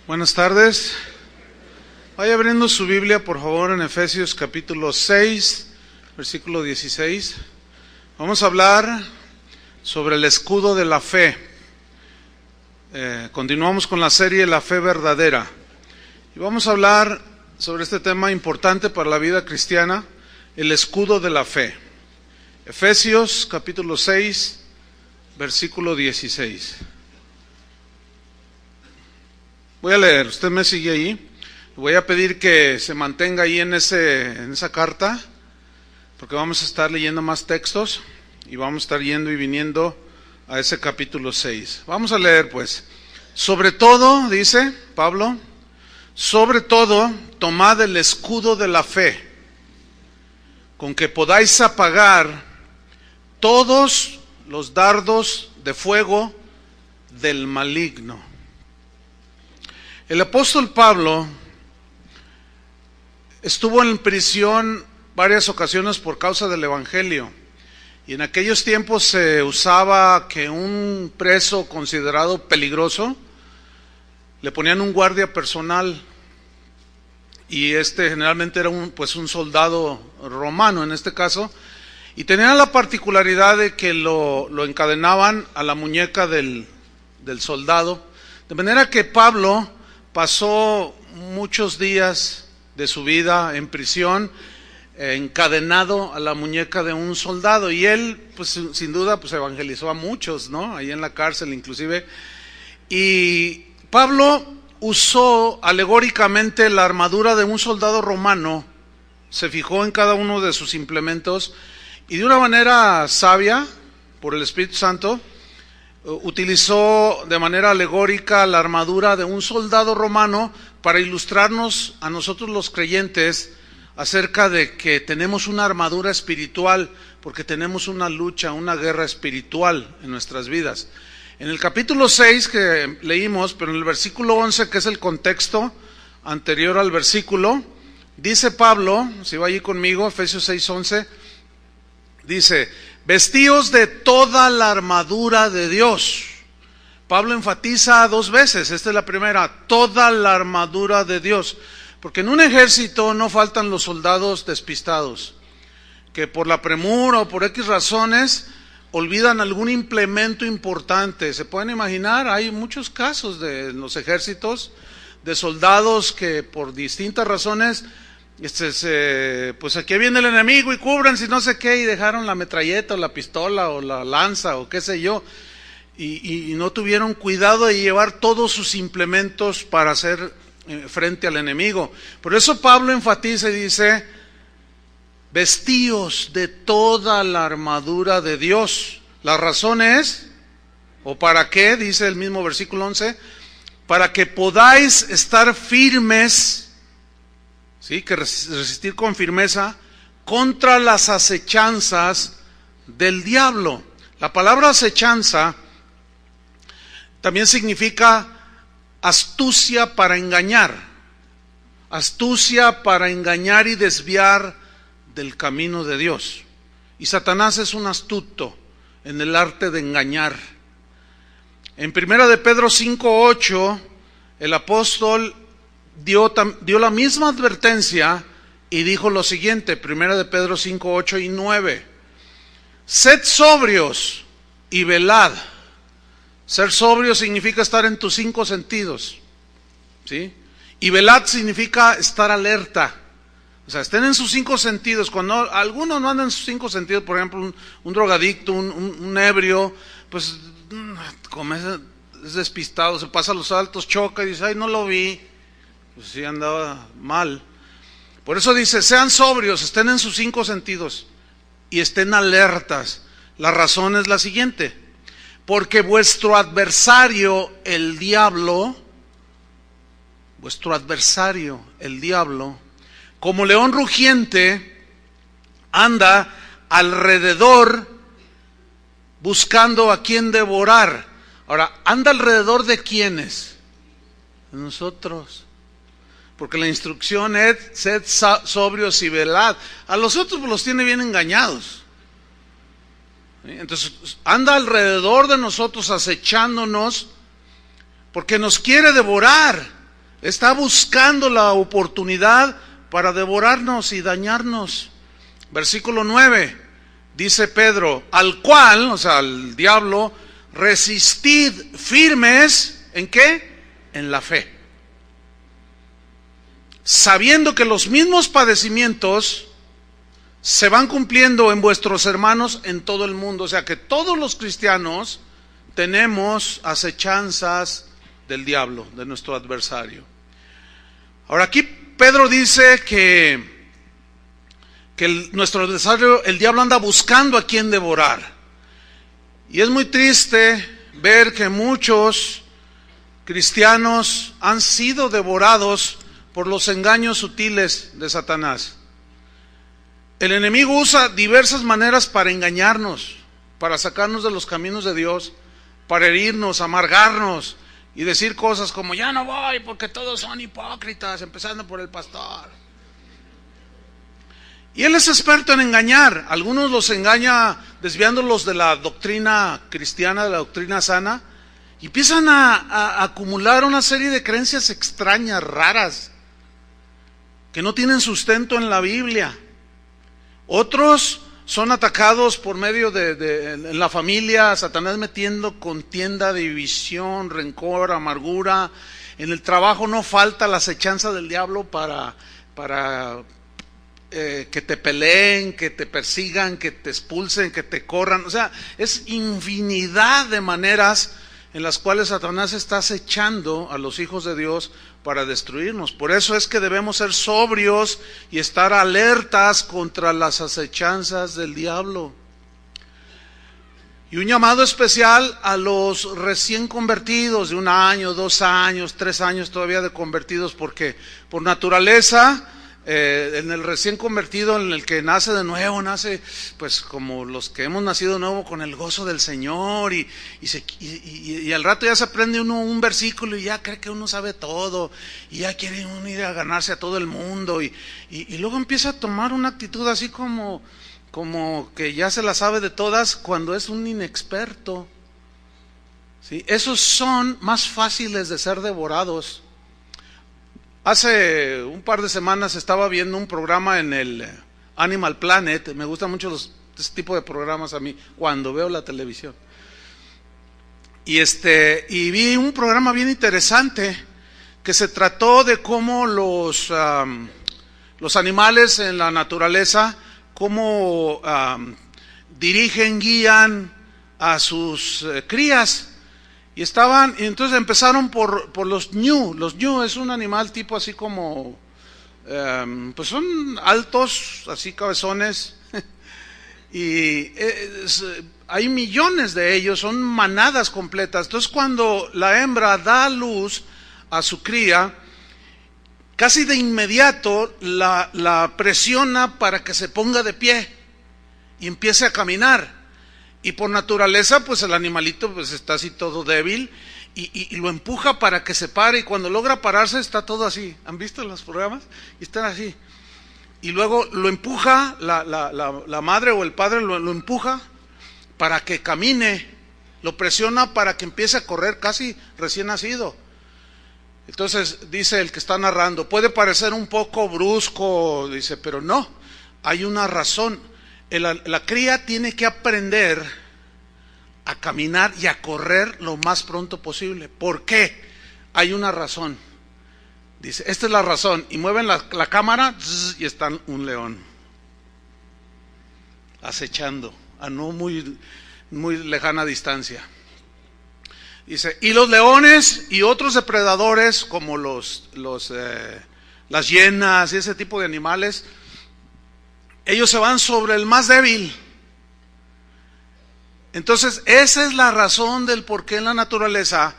Buenas tardes. Vaya abriendo su Biblia, por favor, en Efesios capítulo 6, versículo 16. Vamos a hablar sobre el escudo de la fe. Continuamos con la serie La Fe Verdadera. Y vamos a hablar sobre este tema importante para la vida cristiana, el escudo de la fe. Efesios capítulo 6, versículo 16. Voy a leer, usted me sigue ahí. Voy a pedir que se mantenga ahí en esa carta, porque vamos a estar leyendo más textos y vamos a estar yendo y viniendo a ese capítulo 6. Vamos a leer pues. Sobre todo, dice Pablo, sobre todo, tomad el escudo de la fe, con que podáis apagar todos los dardos de fuego del maligno. El apóstol Pablo estuvo en prisión varias ocasiones por causa del evangelio, y en aquellos tiempos se usaba que un preso considerado peligroso le ponían un guardia personal, y generalmente era un soldado romano en este caso, y tenía la particularidad de que lo encadenaban a la muñeca del soldado, de manera que Pablo pasó muchos días de su vida en prisión, encadenado a la muñeca de un soldado, y él pues sin duda evangelizó a muchos, ¿no? Ahí en la cárcel inclusive. Y Pablo usó alegóricamente la armadura de un soldado romano, se fijó en cada uno de sus implementos y de una manera sabia, por el Espíritu Santo, utilizó de manera alegórica la armadura de un soldado romano para ilustrarnos a nosotros los creyentes acerca de que tenemos una armadura espiritual, porque tenemos una lucha, una guerra espiritual en nuestras vidas. En el capítulo 6 que leímos, pero en el versículo 11, que es el contexto anterior al versículo, dice Pablo, si va allí conmigo, Efesios 6, 11, dice: vestíos de toda la armadura de Dios. Pablo enfatiza dos veces, esta es la primera, toda la armadura de Dios, porque en un ejército no faltan los soldados despistados, que por la premura o por X razones olvidan algún implemento importante. Se pueden imaginar, hay muchos casos en los ejércitos de soldados que por distintas razones pues aquí viene el enemigo y cubren si no sé qué, y dejaron la metralleta o la pistola o la lanza o qué sé yo, y no tuvieron cuidado de llevar todos sus implementos para hacer frente al enemigo. Por eso Pablo enfatiza y dice: vestíos de toda la armadura de Dios. La razón es, o para qué, dice el mismo versículo 11, para que podáis estar firmes, ¿sí? Que resistir con firmeza contra las acechanzas del diablo. La palabra acechanza también significa astucia para engañar y desviar del camino de Dios. Y Satanás es un astuto en el arte de engañar. En 1 de Pedro 5:8, el apóstol dio la misma advertencia y dijo lo siguiente, 1 de Pedro 5, 8 y 9. Sed sobrios y velad. Ser sobrio significa estar en tus 5 sentidos, ¿sí? Y velad significa estar alerta. O sea, estén en sus 5 sentidos. Cuando algunos no andan en sus 5 sentidos, por ejemplo, un drogadicto, un ebrio, pues como es despistado, se pasa a los altos, choca y dice: ay, no lo vi. Pues sí, andaba mal. Por eso dice: sean sobrios, estén en sus 5 sentidos y estén alertas. La razón es la siguiente: porque vuestro adversario, el diablo, como león rugiente, anda alrededor buscando a quien devorar. Ahora, ¿anda alrededor de quiénes? De nosotros. Porque la instrucción es: sed sobrios y velad. A los otros los tiene bien engañados. Entonces anda alrededor de nosotros acechándonos porque nos quiere devorar. Está buscando la oportunidad para devorarnos y dañarnos. Versículo 9, dice Pedro, al cual, o sea, al diablo, resistid firmes, ¿en qué? En la fe. Sabiendo que los mismos padecimientos se van cumpliendo en vuestros hermanos en todo el mundo. O sea que todos los cristianos tenemos acechanzas del diablo, de nuestro adversario. Ahora aquí Pedro dice que nuestro adversario, el diablo, anda buscando a quien devorar. Y es muy triste ver que muchos cristianos han sido devorados por los engaños sutiles de Satanás. El enemigo usa diversas maneras para engañarnos, para sacarnos de los caminos de Dios, para herirnos, amargarnos y decir cosas como ya no voy porque todos son hipócritas, empezando por el pastor. Y él es experto en engañar. Algunos los engaña desviándolos de la doctrina cristiana, de la doctrina sana, y empiezan a acumular una serie de creencias extrañas, raras, que no tienen sustento en la Biblia. Otros son atacados por medio en la familia, Satanás metiendo contienda, división, rencor, amargura. En el trabajo no falta la acechanza del diablo para que te peleen, que te persigan, que te expulsen, que te corran. O sea, es infinidad de maneras en las cuales Satanás está acechando a los hijos de Dios para destruirnos. Por eso es que debemos ser sobrios y estar alertas contra las acechanzas del diablo. Y un llamado especial a los recién convertidos, de 1 año, 2 años, 3 años todavía de convertidos, porque por naturaleza, en el recién convertido, en el que nace de nuevo, nace pues como los que hemos nacido de nuevo con el gozo del Señor, y al rato ya se aprende uno un versículo y ya cree que uno sabe todo, y ya quiere uno ir a ganarse a todo el mundo, y luego empieza a tomar una actitud así como que ya se la sabe de todas cuando es un inexperto. ¿Sí? Esos son más fáciles de ser devorados. Hace un par de semanas estaba viendo un programa en el Animal Planet. Me gustan mucho este tipo de programas a mí cuando veo la televisión. Y vi un programa bien interesante que se trató de cómo los animales en la naturaleza, cómo dirigen, guían a sus crías. Y entonces empezaron por los ñu. Los ñu es un animal tipo así como, pues son altos, así cabezones, y hay millones de ellos, son manadas completas. Entonces cuando la hembra da a luz a su cría, casi de inmediato la presiona para que se ponga de pie y empiece a caminar. Y por naturaleza, pues el animalito pues está así todo débil y lo empuja para que se pare, y cuando logra pararse está todo así. ¿Han visto los programas? Y están así. Y luego lo empuja, la madre o el padre lo empuja para que camine, lo presiona para que empiece a correr casi recién nacido. Entonces dice el que está narrando, puede parecer un poco brusco, dice, pero no, hay una razón. La cría tiene que aprender a caminar y a correr lo más pronto posible. ¿Por qué? Hay una razón. Dice, esta es la razón. Y mueven la cámara y están un león acechando a no muy lejana distancia. Dice, y los leones y otros depredadores como las hienas y ese tipo de animales, ellos se van sobre el más débil. Entonces esa es la razón del por qué en la naturaleza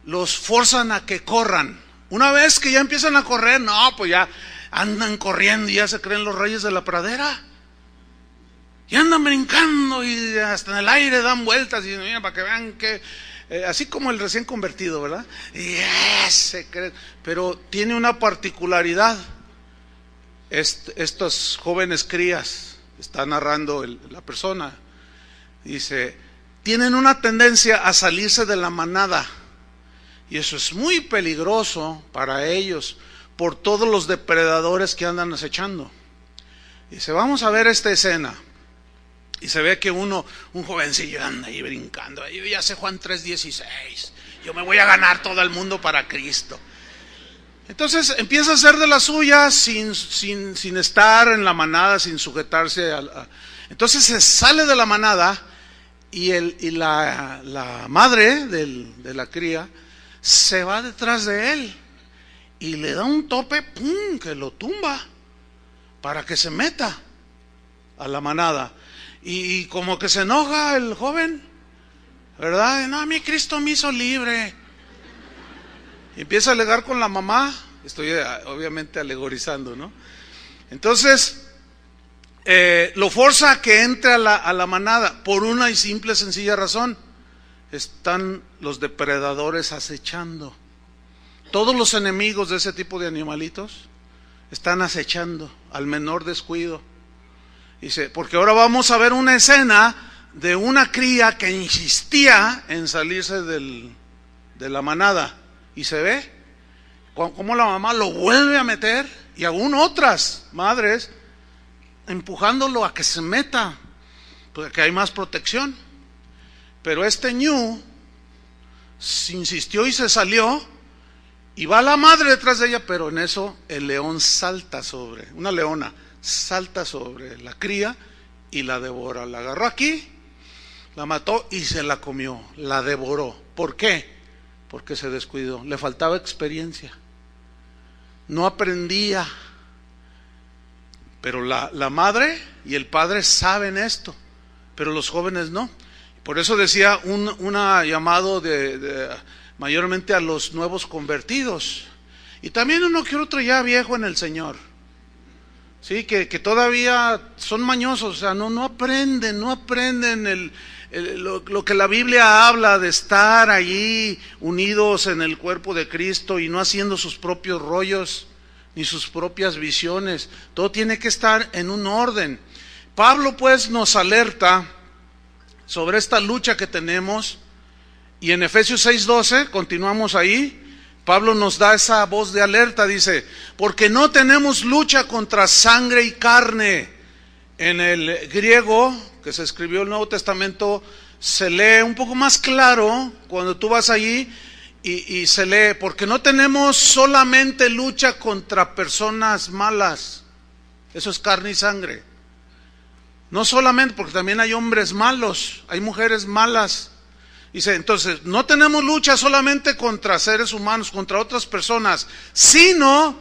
los forzan a que corran. Una vez que ya empiezan a correr, no, pues ya andan corriendo y ya se creen los reyes de la pradera. Y andan brincando y hasta en el aire dan vueltas, y mira, para que vean que así como el recién convertido, ¿verdad? Y se cree, pero tiene una particularidad. Estos jóvenes crías, está narrando la persona, dice, tienen una tendencia a salirse de la manada Y eso es muy peligroso para ellos, por todos los depredadores que andan acechando. Dice, vamos a ver esta escena. Y se ve que un jovencillo anda ahí brincando. Yo ya sé Juan 3:16. Yo me voy a ganar todo el mundo para Cristo. Entonces empieza a hacer de las suyas sin estar en la manada, sin sujetarse entonces se sale de la manada y la madre de la cría se va detrás de él y le da un tope, ¡pum!, que lo tumba para que se meta a la manada. Y como que se enoja el joven, ¿verdad? No, a mí Cristo me hizo libre. Y empieza a alegar con la mamá. Estoy obviamente alegorizando, ¿no? Entonces lo forza a que entre a la manada por una y simple sencilla razón: están los depredadores acechando. Todos los enemigos de ese tipo de animalitos están acechando al menor descuido. Dice, porque ahora vamos a ver una escena de una cría que insistía en salirse de la manada. Y se ve cómo la mamá lo vuelve a meter, y aún otras madres empujándolo a que se meta, porque hay más protección. Pero este ñu insistió y se salió, y va la madre detrás de ella, pero en eso el león una leona salta sobre la cría y la devora. La agarró aquí, la mató y se la comió, la devoró. ¿Por qué? Porque se descuidó, le faltaba experiencia, no aprendía. Pero la madre y el padre saben esto, pero los jóvenes no. Por eso decía un llamado mayormente a los nuevos convertidos, y también uno que otro ya viejo en el Señor, sí, que todavía son mañosos, o sea, no aprenden lo que la Biblia habla de estar allí unidos en el cuerpo de Cristo y no haciendo sus propios rollos ni sus propias visiones. Todo tiene que estar en un orden. Pablo pues nos alerta sobre esta lucha que tenemos, y en Efesios 6:12, continuamos ahí, Pablo nos da esa voz de alerta, dice, porque no tenemos lucha contra sangre y carne. En el griego que se escribió el Nuevo Testamento se lee un poco más claro cuando tú vas allí y se lee, porque no tenemos solamente lucha contra personas malas, eso es carne y sangre. No solamente, porque también hay hombres malos, hay mujeres malas. Dice, entonces, no tenemos lucha solamente contra seres humanos, contra otras personas, sino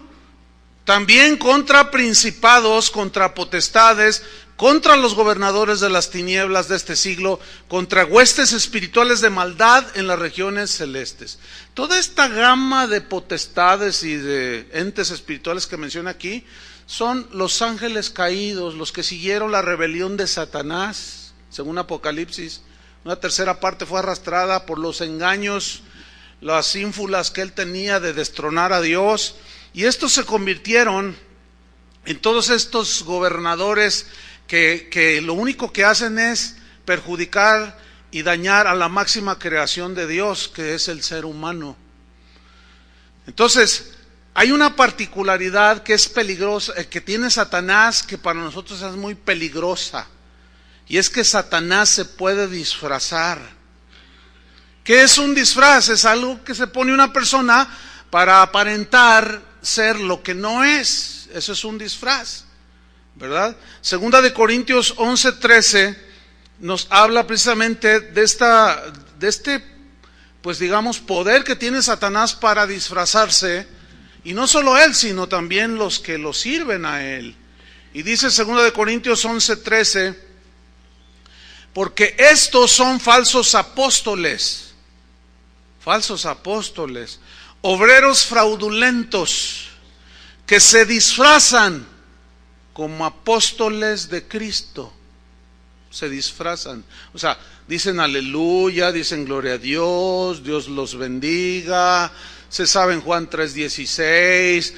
también contra principados, contra potestades, contra los gobernadores de las tinieblas de este siglo, contra huestes espirituales de maldad en las regiones celestes. Toda esta gama de potestades y de entes espirituales que menciona aquí son los ángeles caídos, los que siguieron la rebelión de Satanás, según Apocalipsis. Una tercera parte fue arrastrada por los engaños, las ínfulas que él tenía de destronar a Dios, y estos se convirtieron en todos estos gobernadores que lo único que hacen es perjudicar y dañar a la máxima creación de Dios, que es el ser humano. Entonces, hay una particularidad que es peligrosa, que tiene Satanás, que para nosotros es muy peligrosa. Y es que Satanás se puede disfrazar. ¿Qué es un disfraz? Es algo que se pone una persona para aparentar ser lo que no es. Eso es un disfraz, ¿verdad? Segunda de Corintios 11:13 nos habla precisamente de este, pues digamos, poder que tiene Satanás para disfrazarse. Y no solo él, sino también los que lo sirven a él. Y dice segunda de Corintios 11:13, porque estos son falsos apóstoles, obreros fraudulentos, que se disfrazan como apóstoles de Cristo. Se disfrazan, o sea, dicen aleluya, dicen gloria a Dios, Dios los bendiga, se saben Juan 3:16,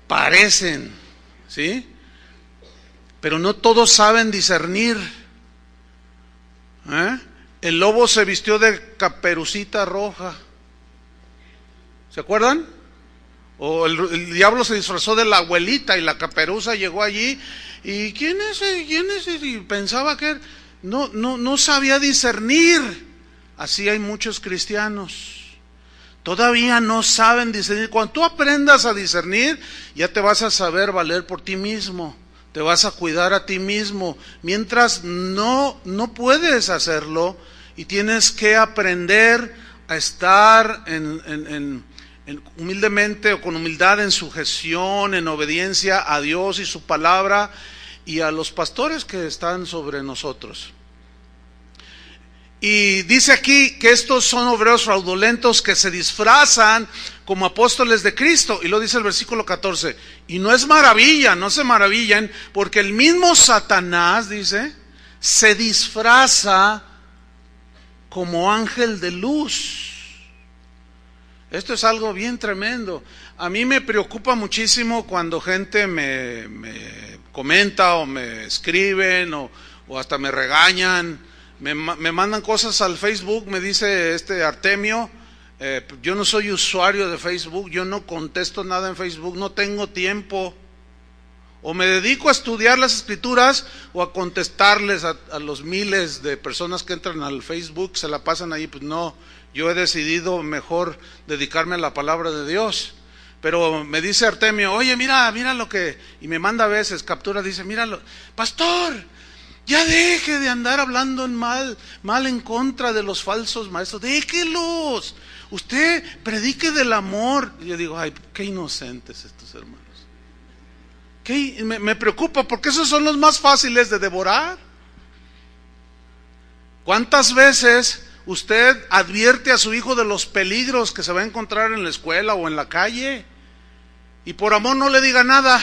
parecen, ¿sí? Pero no todos saben discernir. El lobo se vistió de caperucita roja, ¿Se acuerdan? O el diablo se disfrazó de la abuelita y la caperuza llegó allí. ¿Y quién es? ¿Quién es? Y pensaba que no sabía discernir. Así hay muchos cristianos. Todavía no saben discernir. Cuando tú aprendas a discernir, ya te vas a saber valer por ti mismo. Te vas a cuidar a ti mismo. Mientras no puedes hacerlo y tienes que aprender a estar humildemente o con humildad en sujeción, en obediencia a Dios y su palabra y a los pastores que están sobre nosotros. Y dice aquí que estos son obreros fraudulentos que se disfrazan como apóstoles de Cristo. Y lo dice el versículo 14. Y no es maravilla, no se maravillen, porque el mismo Satanás, dice, se disfraza como ángel de luz. Esto es algo bien tremendo. A mí me preocupa muchísimo cuando gente me comenta o me escriben o hasta me regañan. Me mandan cosas al Facebook, me dice Artemio, yo no soy usuario de Facebook, yo no contesto nada en Facebook, no tengo tiempo. O me dedico a estudiar las escrituras o a contestarles a los miles de personas que entran al Facebook, se la pasan ahí. Pues no, yo he decidido mejor dedicarme a la palabra de Dios. Pero me dice Artemio, oye, mira lo que... Y me manda a veces captura, dice, míralo, pastor, ya deje de andar hablando mal en contra de los falsos maestros, déjelos, usted predique del amor. Y yo digo, ay, qué inocentes estos hermanos. Me preocupa porque esos son los más fáciles de devorar. ¿Cuántas veces usted advierte a su hijo de los peligros que se va a encontrar en la escuela o en la calle? Y por amor no le diga nada.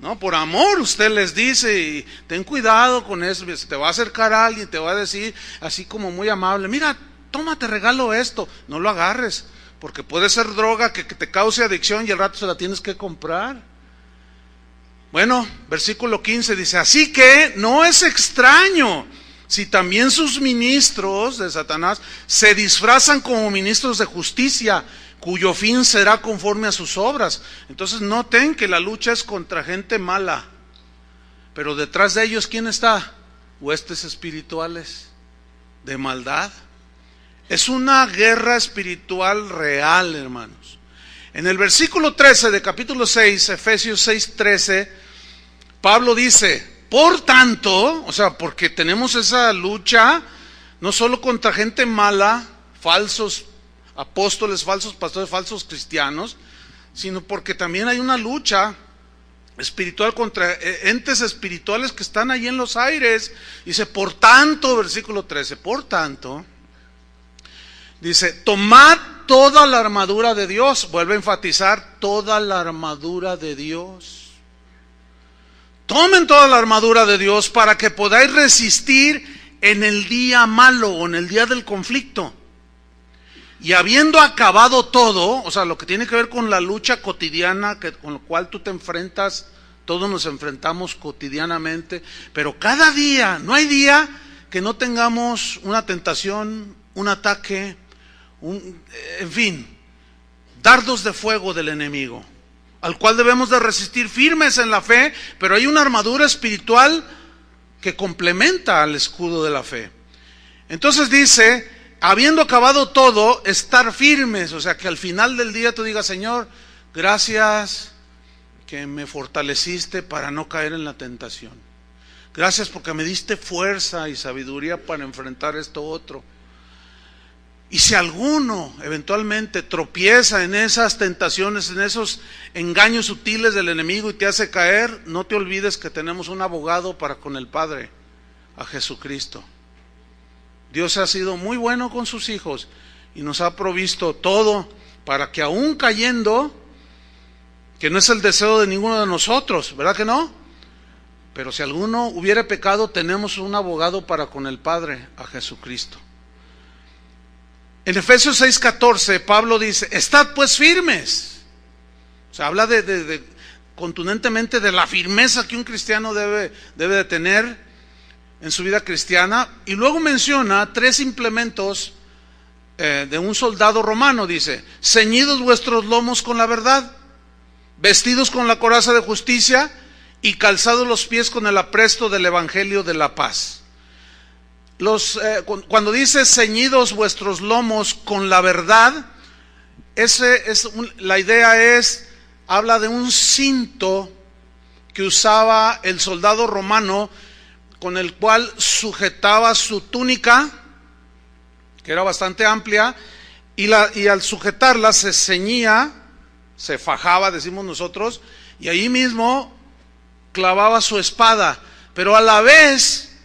No, por amor usted les dice, y ten cuidado con eso. Se te va a acercar a alguien, te va a decir así como muy amable, mira, toma, te regalo esto. No lo agarres, porque puede ser droga que te cause adicción y al rato se la tienes que comprar. Bueno, versículo 15 dice, así que no es extraño si también sus ministros de Satanás se disfrazan como ministros de justicia, cuyo fin será conforme a sus obras. Entonces noten que la lucha es contra gente mala, pero detrás de ellos, ¿quién está? Huestes espirituales de maldad. Es una guerra espiritual real, hermanos. En el versículo 13 de capítulo 6, Efesios 6:13, Pablo dice, por tanto, o sea, porque tenemos esa lucha, no solo contra gente mala, falsos apóstoles, falsos pastores, falsos cristianos, sino porque también hay una lucha espiritual contra entes espirituales que están ahí en los aires. Dice, por tanto, versículo 13, por tanto, dice, tomad toda la armadura de Dios. Vuelve a enfatizar, toda la armadura de Dios. Tomen toda la armadura de Dios para que podáis resistir en el día malo o en el día del conflicto. Y habiendo acabado todo, o sea, lo que tiene que ver con la lucha cotidiana con la cual tú te enfrentas, todos nos enfrentamos cotidianamente, pero cada día, no hay día que no tengamos una tentación, un ataque, en fin, dardos de fuego del enemigo, al cual debemos de resistir firmes en la fe, pero hay una armadura espiritual que complementa al escudo de la fe. Entonces dice, habiendo acabado todo, estar firmes, o sea, que al final del día tú digas, Señor, gracias que me fortaleciste para no caer en la tentación. Gracias porque me diste fuerza y sabiduría para enfrentar esto otro. Y si alguno eventualmente tropieza en esas tentaciones, en esos engaños sutiles del enemigo y te hace caer, no te olvides que tenemos un abogado para con el Padre, a Jesucristo. Dios ha sido muy bueno con sus hijos y nos ha provisto todo para que aún cayendo, que no es el deseo de ninguno de nosotros, ¿verdad que no? Pero si alguno hubiera pecado, tenemos un abogado para con el Padre, a Jesucristo. En Efesios 6:14, Pablo dice, estad pues firmes. O sea, habla contundentemente de la firmeza que un cristiano debe de tener en su vida cristiana, y luego menciona 3 implementos de un soldado romano, dice: ceñidos vuestros lomos con la verdad, vestidos con la coraza de justicia y calzados los pies con el apresto del evangelio de la paz. Cuando dice ceñidos vuestros lomos con la verdad, la idea habla de un cinto que usaba el soldado romano, con el cual sujetaba su túnica, que era bastante amplia, y al sujetarla se ceñía, se fajaba, decimos nosotros, y ahí mismo clavaba su espada, pero a la vez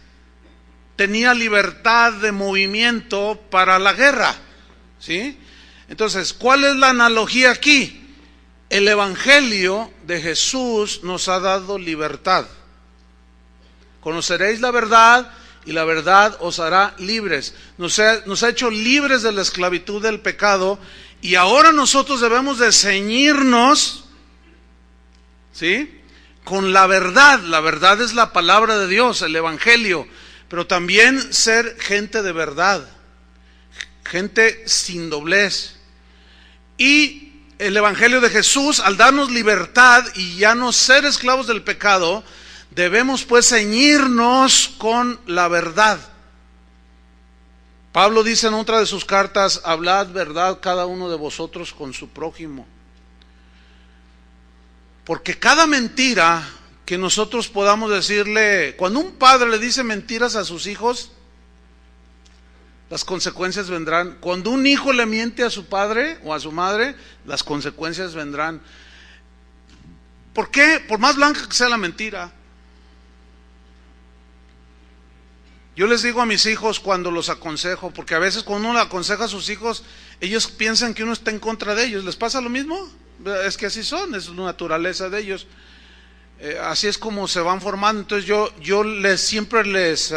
tenía libertad de movimiento para la guerra, ¿sí? Entonces, ¿cuál es la analogía aquí? El evangelio de Jesús nos ha dado libertad. Conoceréis la verdad y la verdad os hará libres. Nos ha hecho libres de la esclavitud del pecado, y ahora nosotros debemos de ceñirnos, ¿sí?, con la verdad. La verdad es la palabra de Dios, el evangelio, pero también ser gente de verdad, gente sin doblez. Y el evangelio de Jesús, al darnos libertad y ya no ser esclavos del pecado, debemos pues ceñirnos con la verdad. Pablo dice en otra de sus cartas: hablad verdad cada uno de vosotros con su prójimo. Porque cada mentira que nosotros podamos decirle, cuando un padre le dice mentiras a sus hijos, las consecuencias vendrán. Cuando un hijo le miente a su padre o a su madre, las consecuencias vendrán. ¿Por qué? Por más blanca que sea la mentira. Yo les digo a mis hijos cuando los aconsejo, porque a veces cuando uno le aconseja a sus hijos, ellos piensan que uno está en contra de ellos. ¿Les pasa lo mismo? Es que así son, es la naturaleza de ellos. Así es como se van formando. Entonces yo siempre les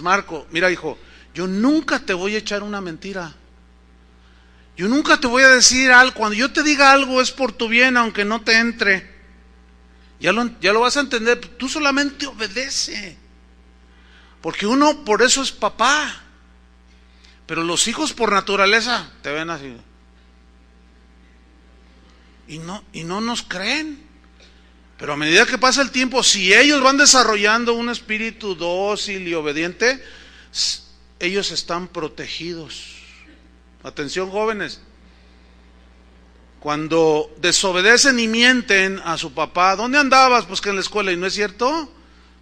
marco: mira, hijo, yo nunca te voy a echar una mentira. Yo nunca te voy a decir algo. Cuando yo te diga algo es por tu bien, aunque no te entre. Ya lo vas a entender. Tú solamente obedece. Porque uno por eso es papá. Pero los hijos por naturaleza te ven así. Y no nos creen. Pero a medida que pasa el tiempo, si ellos van desarrollando un espíritu dócil y obediente, ellos están protegidos. Atención, jóvenes. Cuando desobedecen y mienten a su papá: ¿dónde andabas? Pues que en la escuela. ¿Y no es cierto?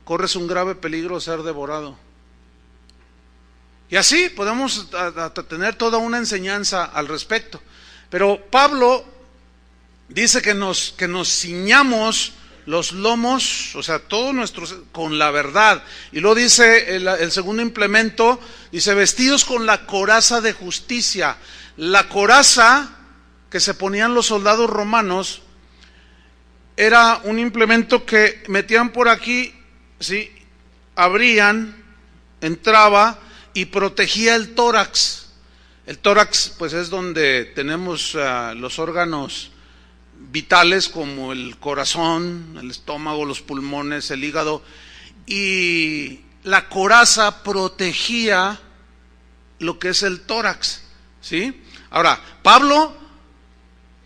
Corres un grave peligro de ser devorado. Y así podemos tener toda una enseñanza al respecto. Pero Pablo dice que nos ciñamos los lomos, o sea, todos nuestros, con la verdad. Y luego dice el segundo implemento, dice: vestidos con la coraza de justicia. La coraza que se ponían los soldados romanos era un implemento que metían por aquí, ¿sí?, abrían, entraba y protegía el tórax. El tórax pues es donde tenemos los órganos vitales, como el corazón, el estómago, los pulmones, el hígado, y la coraza protegía lo que es el tórax, ¿sí? Ahora, Pablo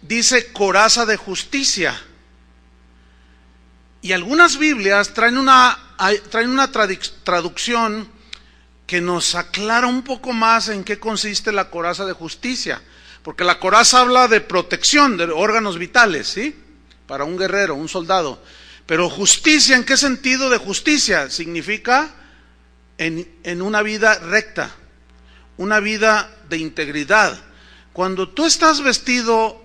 dice coraza de justicia, y algunas Biblias traen una traducción que nos aclara un poco más en qué consiste la coraza de justicia. Porque la coraza habla de protección de órganos vitales, ¿sí?, para un guerrero, un soldado. Pero justicia, ¿en qué sentido de justicia? Significa en una vida recta, una vida de integridad. Cuando tú estás vestido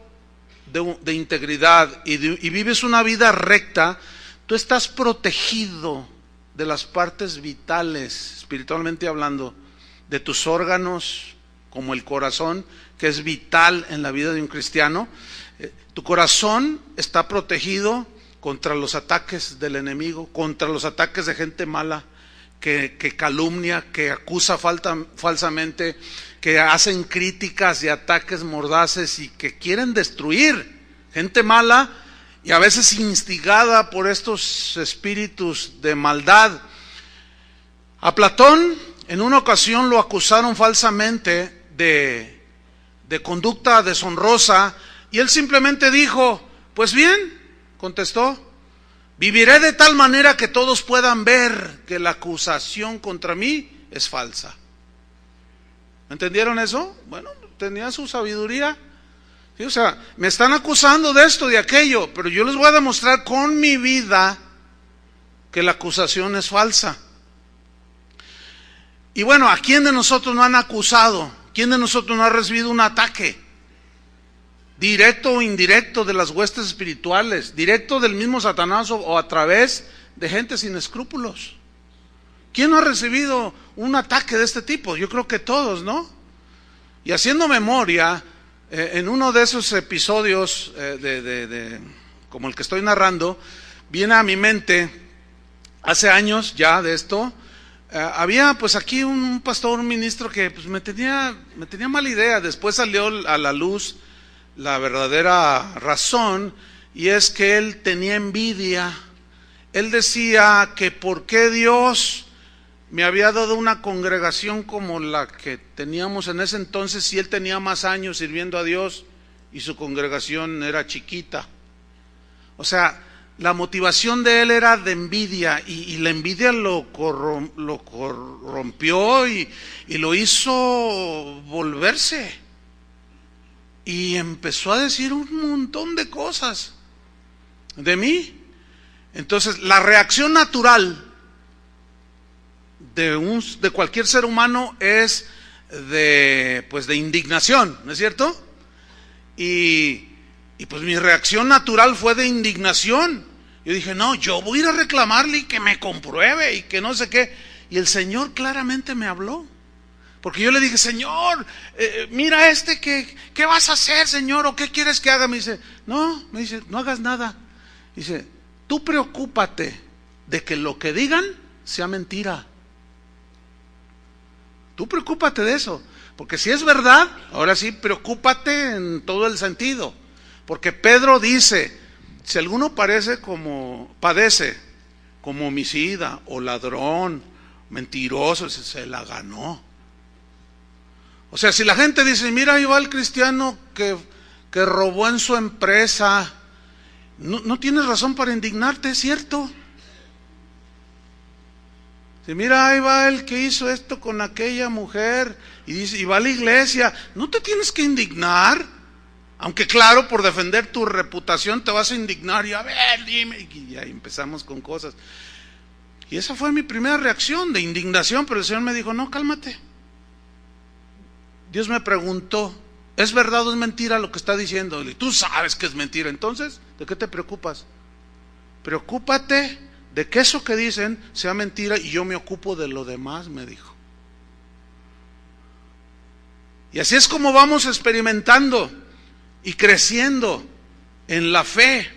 de integridad y vives una vida recta, tú estás protegido de las partes vitales, espiritualmente hablando, de tus órganos, como el corazón, que es vital en la vida de un cristiano. Tu corazón está protegido contra los ataques del enemigo, contra los ataques de gente mala, que calumnia, que acusa falsamente, que hacen críticas y ataques mordaces y que quieren destruir. Gente mala y a veces instigada por estos espíritus de maldad. A Platón en una ocasión lo acusaron falsamente de conducta deshonrosa, y él simplemente dijo, pues bien, contestó, viviré de tal manera que todos puedan ver que la acusación contra mí es falsa. ¿Entendieron eso? Bueno, tenía su sabiduría. Sí, o sea, me están acusando de esto, de aquello, pero yo les voy a demostrar con mi vida que la acusación es falsa. Y bueno, ¿a quién de nosotros no han acusado? ¿Quién de nosotros no ha recibido un ataque? Directo o indirecto de las huestes espirituales, directo del mismo Satanás o a través de gente sin escrúpulos. ¿Quién no ha recibido un ataque de este tipo? Yo creo que todos, ¿no? Y haciendo memoria, en uno de esos episodios como el que estoy narrando, viene a mi mente, hace años ya de esto, había pues aquí un pastor, un ministro que pues me tenía mala idea. Después salió a la luz la verdadera razón, y es que él tenía envidia. Él decía que por qué Dios me había dado una congregación como la que teníamos en ese entonces si él tenía más años sirviendo a Dios y su congregación era chiquita. O sea, la motivación de él era de envidia, y la envidia lo corrompió y lo hizo volverse. Y empezó a decir un montón de cosas de mí. Entonces, la reacción natural de cualquier ser humano es de indignación, ¿no es cierto? Y pues mi reacción natural fue de indignación. Yo dije, no, yo voy a ir a reclamarle y que me compruebe y que no sé qué. Y el Señor claramente me habló. Porque yo le dije, Señor, mira ¿qué vas a hacer, Señor? ¿O qué quieres que haga? Me dice, no hagas nada. Dice, tú preocúpate de que lo que digan sea mentira. Tú preocúpate de eso. Porque si es verdad, ahora sí, preocúpate en todo el sentido. Porque Pedro dice, si alguno padece como homicida o ladrón, mentiroso, se la ganó. O sea, si la gente dice, mira, ahí va el cristiano que robó en su empresa, no tienes razón para indignarte, ¿es cierto? Si mira, ahí va el que hizo esto con aquella mujer y va a la iglesia, no te tienes que indignar. Aunque claro, por defender tu reputación te vas a indignar y a ver, dime, y ahí empezamos con cosas. Y esa fue mi primera reacción de indignación, pero el Señor me dijo, no, cálmate. Dios me preguntó, ¿es verdad o es mentira lo que está diciendo? Y tú sabes que es mentira, entonces, ¿de qué te preocupas? Preocúpate de que eso que dicen sea mentira y yo me ocupo de lo demás, me dijo. Y así es como vamos experimentando y creciendo en la fe.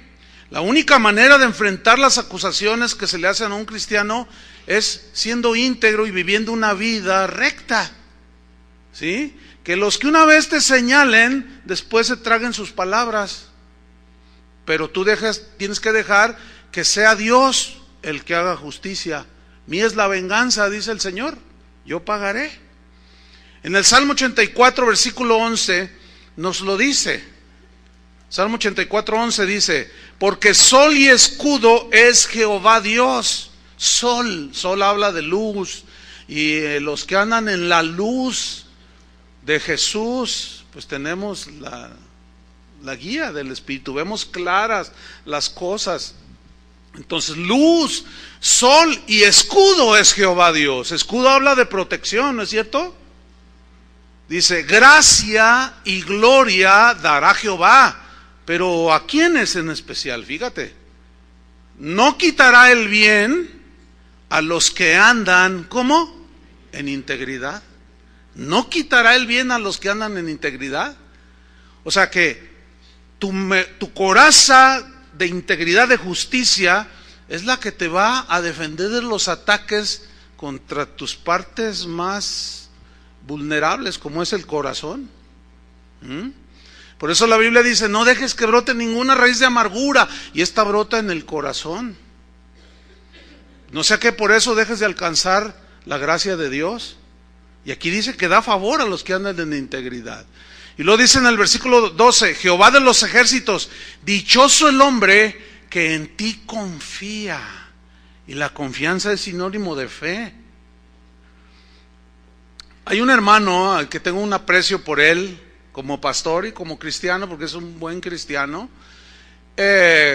La única manera de enfrentar las acusaciones que se le hacen a un cristiano es siendo íntegro y viviendo una vida recta. ¿Sí? Que los que una vez te señalen, después se traguen sus palabras. Pero tú tienes que dejar que sea Dios el que haga justicia. Mía es la venganza, dice el Señor, yo pagaré. En el Salmo 84, versículo 11, nos lo dice. Salmo 84, 11 dice, porque sol y escudo es Jehová Dios. Sol habla de luz, y los que andan en la luz de Jesús, pues tenemos la guía del Espíritu, vemos claras las cosas. Entonces, luz, sol y escudo es Jehová Dios. Escudo habla de protección, ¿no es cierto? Dice, gracia y gloria dará Jehová. Pero ¿a quiénes en especial? Fíjate, no quitará el bien a los que andan, ¿cómo? En integridad. No quitará el bien a los que andan en integridad. O sea que tu coraza de integridad, de justicia, es la que te va a defender de los ataques contra tus partes más vulnerables, como es el corazón. Por eso la Biblia dice, no dejes que brote ninguna raíz de amargura, y esta brota en el corazón. No sea que por eso dejes de alcanzar la gracia de Dios. Y aquí dice que da favor a los que andan en integridad. Y lo dice en el versículo 12, Jehová de los ejércitos, dichoso el hombre que en ti confía. Y la confianza es sinónimo de fe. Hay un hermano al que tengo un aprecio por él, como pastor y como cristiano, porque es un buen cristiano.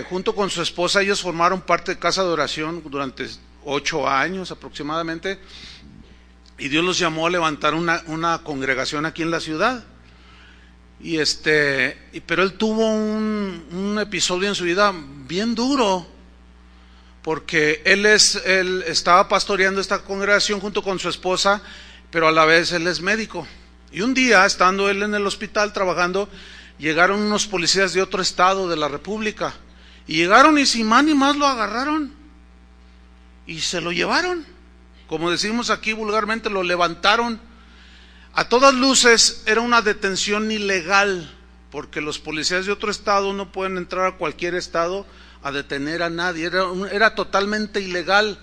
Junto con su esposa, ellos formaron parte de Casa de Oración durante 8 años aproximadamente. Y Dios los llamó a levantar una congregación aquí en la ciudad. Pero él tuvo un episodio en su vida bien duro, porque él estaba pastoreando esta congregación junto con su esposa, pero a la vez él es médico. Y un día, estando él en el hospital trabajando, llegaron unos policías de otro estado de la república, y llegaron y sin más ni más lo agarraron y se lo llevaron. Como decimos aquí vulgarmente, lo levantaron. A todas luces era una detención ilegal, porque los policías de otro estado no pueden entrar a cualquier estado a detener a nadie. Era totalmente ilegal.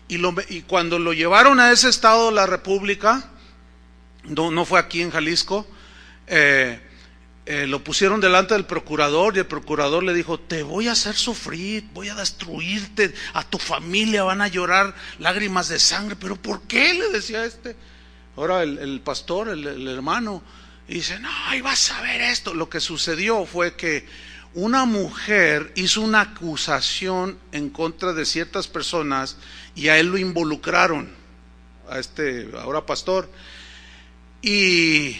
Y cuando lo llevaron a ese estado de la república, no fue aquí en Jalisco, lo pusieron delante del procurador, y el procurador le dijo: te voy a hacer sufrir, voy a destruirte, a tu familia van a llorar lágrimas de sangre. ¿Pero por qué?, le decía Ahora el pastor, el hermano, dice: no, ahí vas a ver esto. Lo que sucedió fue que una mujer hizo una acusación en contra de ciertas personas y a él lo involucraron, a ahora pastor. Y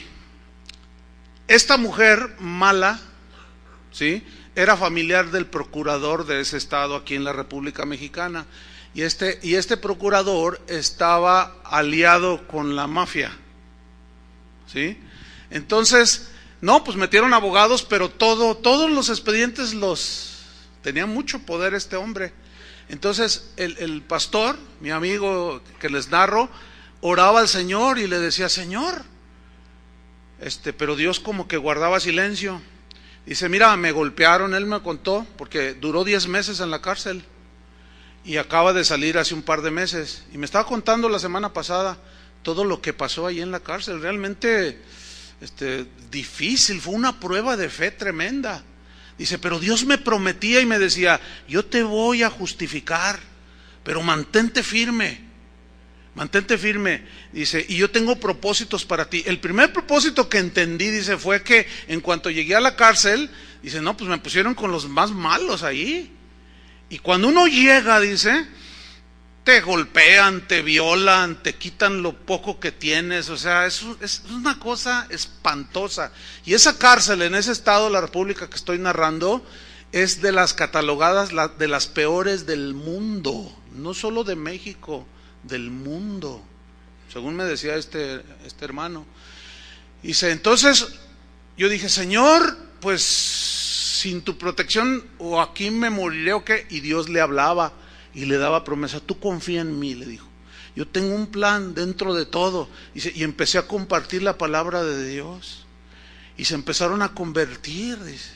esta mujer mala, ¿sí?, era familiar del procurador de ese estado aquí en la República Mexicana. Y este procurador estaba aliado con la mafia, ¿sí? Entonces, pues metieron abogados, pero todos los expedientes tenía mucho poder este hombre. Entonces, el pastor, mi amigo que les narro, oraba al Señor y le decía: Señor, pero Dios como que guardaba silencio. Dice: mira, me golpearon, él me contó, porque duró 10 meses en la cárcel. Y acaba de salir hace un par de meses. Y me estaba contando la semana pasada todo lo que pasó ahí en la cárcel. Realmente difícil, fue una prueba de fe tremenda. Dice: pero Dios me prometía y me decía: yo te voy a justificar, pero mantente firme. Dice: y yo tengo propósitos para ti. El primer propósito que entendí, dice, fue que en cuanto llegué a la cárcel, dice, pues me pusieron con los más malos ahí. Y cuando uno llega, dice, te golpean, te violan, te quitan lo poco que tienes. O sea, es una cosa espantosa. Y esa cárcel en ese estado de la República que estoy narrando es de las catalogadas de las peores del mundo, no solo de México, del mundo, según me decía este hermano. Dice: entonces yo dije: Señor, pues sin tu protección o aquí me moriré o qué. Y Dios le hablaba y le daba promesa: tú confía en mí, le dijo, yo tengo un plan dentro de todo. Dice: y empecé a compartir la palabra de Dios y se empezaron a convertir, dice.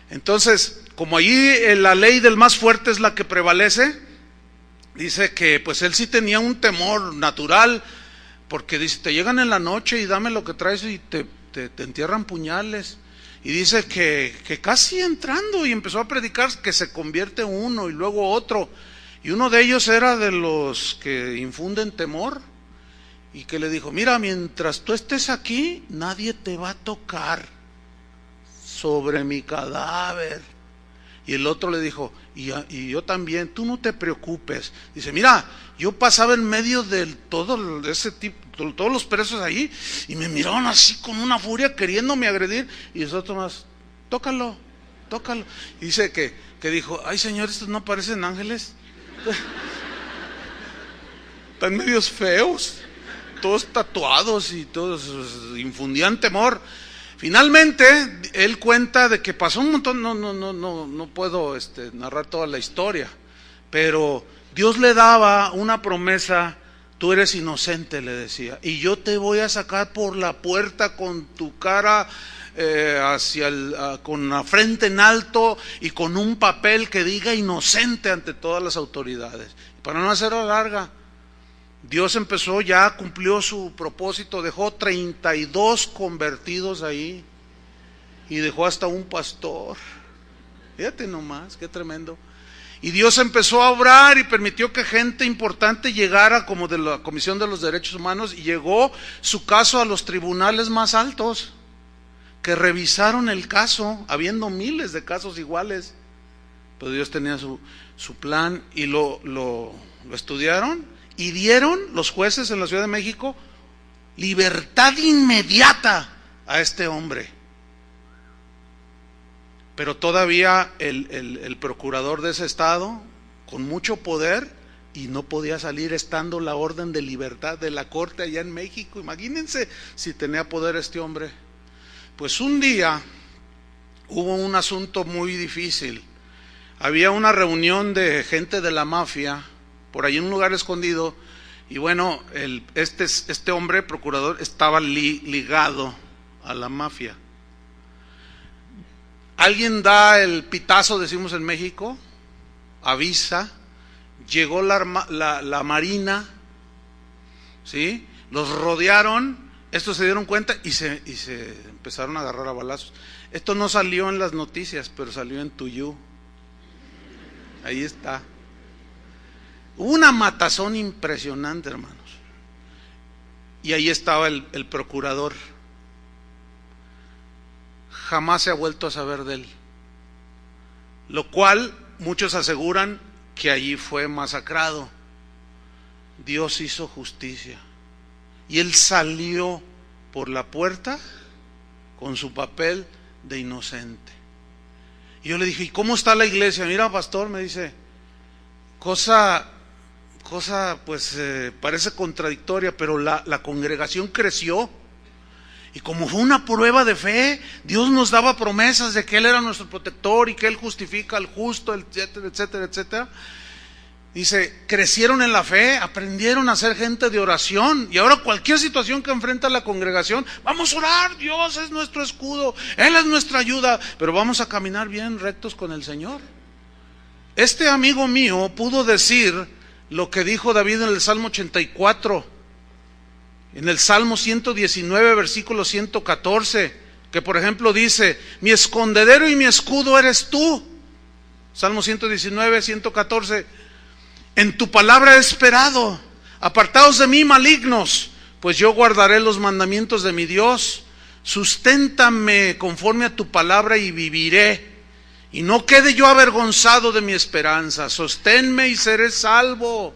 Entonces, como allí la ley del más fuerte es la que prevalece, dice que pues él sí tenía un temor natural, porque dice: te llegan en la noche y dame lo que traes y te entierran puñales. Y dice que casi entrando y empezó a predicar, que se convierte uno y luego otro. Y uno de ellos era de los que infunden temor. Y que le dijo: mira, mientras tú estés aquí, nadie te va a tocar sobre mi cadáver. Y el otro le dijo: y yo también, tú no te preocupes. Dice: mira, yo pasaba en medio de todo ese tipo, todos los presos ahí, y me miraban así con una furia queriéndome agredir, y nosotros más: tócalo. Y dice que dijo: ay, Señor, estos no parecen ángeles, están medios feos, todos tatuados y todos infundían temor. Finalmente él cuenta de que pasó un montón, no puedo narrar toda la historia, pero Dios le daba una promesa: tú eres inocente, le decía, y yo te voy a sacar por la puerta con tu cara con la frente en alto y con un papel que diga inocente ante todas las autoridades. Para no hacerla larga, Dios empezó, ya cumplió su propósito, dejó 32 convertidos ahí y dejó hasta un pastor. Fíjate nomás, qué tremendo. Y Dios empezó a obrar y permitió que gente importante llegara, como de la Comisión de los Derechos Humanos, y llegó su caso a los tribunales más altos, que revisaron el caso, habiendo miles de casos iguales. Pero Dios tenía su plan y lo estudiaron y dieron los jueces en la Ciudad de México libertad inmediata a este hombre. Pero todavía el procurador de ese estado, con mucho poder, y no podía salir estando la orden de libertad de la corte allá en México. Imagínense si tenía poder este hombre. Pues un día hubo un asunto muy difícil. Había una reunión de gente de la mafia por ahí en un lugar escondido, y bueno, este hombre procurador estaba ligado a la mafia. Alguien da el pitazo, decimos en México, avisa, llegó la marina, ¿sí? Los rodearon, estos se dieron cuenta y se empezaron a agarrar a balazos. Esto no salió en las noticias, pero salió en Tuyú. Ahí está. Hubo una matazón impresionante, hermanos. Y ahí estaba el procurador. Jamás se ha vuelto a saber de él. Lo cual muchos aseguran que allí fue masacrado. Dios hizo justicia. Y él salió por la puerta con su papel de inocente. Y yo le dije, ¿y cómo está la iglesia? Mira, pastor, me dice, cosa pues parece contradictoria, pero la congregación creció. Y como fue una prueba de fe, Dios nos daba promesas de que Él era nuestro protector y que Él justifica al justo, etcétera, etcétera, etcétera. Dice, crecieron en la fe, aprendieron a ser gente de oración, y ahora cualquier situación que enfrenta la congregación, vamos a orar, Dios es nuestro escudo, Él es nuestra ayuda, pero vamos a caminar bien rectos con el Señor. Este amigo mío pudo decir lo que dijo David en el Salmo 84, en el Salmo 119, versículo 114, que por ejemplo dice, mi escondedero y mi escudo eres tú. Salmo 119, 114, en tu palabra he esperado, apartaos de mí malignos, pues yo guardaré los mandamientos de mi Dios. Susténtame conforme a tu palabra y viviré, y no quede yo avergonzado de mi esperanza. Sosténme y seré salvo,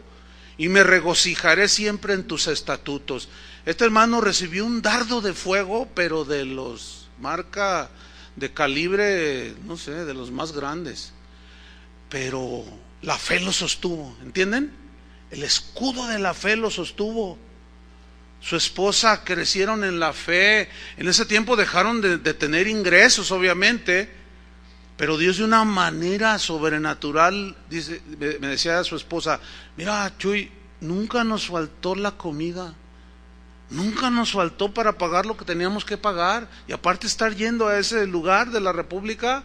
y me regocijaré siempre en tus estatutos. Este hermano recibió un dardo de fuego, pero de los marca de calibre, no sé, de los más grandes. Pero la fe lo sostuvo, ¿entienden? El escudo de la fe lo sostuvo. Su esposa crecieron en la fe. En ese tiempo dejaron de tener ingresos, obviamente, pero Dios de una manera sobrenatural, dice, me decía su esposa, mira, Chuy, nunca nos faltó la comida, nunca nos faltó para pagar lo que teníamos que pagar, y aparte estar yendo a ese lugar de la República,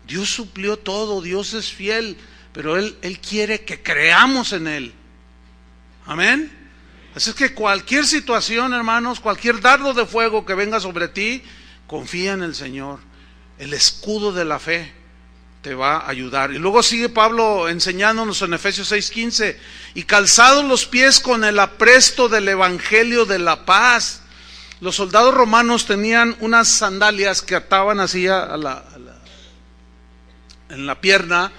Dios suplió todo. Dios es fiel, pero Él quiere que creamos en Él. Amén. Así es que cualquier situación, hermanos, cualquier dardo de fuego que venga sobre ti, confía en el Señor. El escudo de la fe te va a ayudar. Y luego sigue Pablo enseñándonos en Efesios 6:15, y calzados los pies con el apresto del evangelio de la paz. Los soldados romanos tenían unas sandalias que ataban así en la pierna,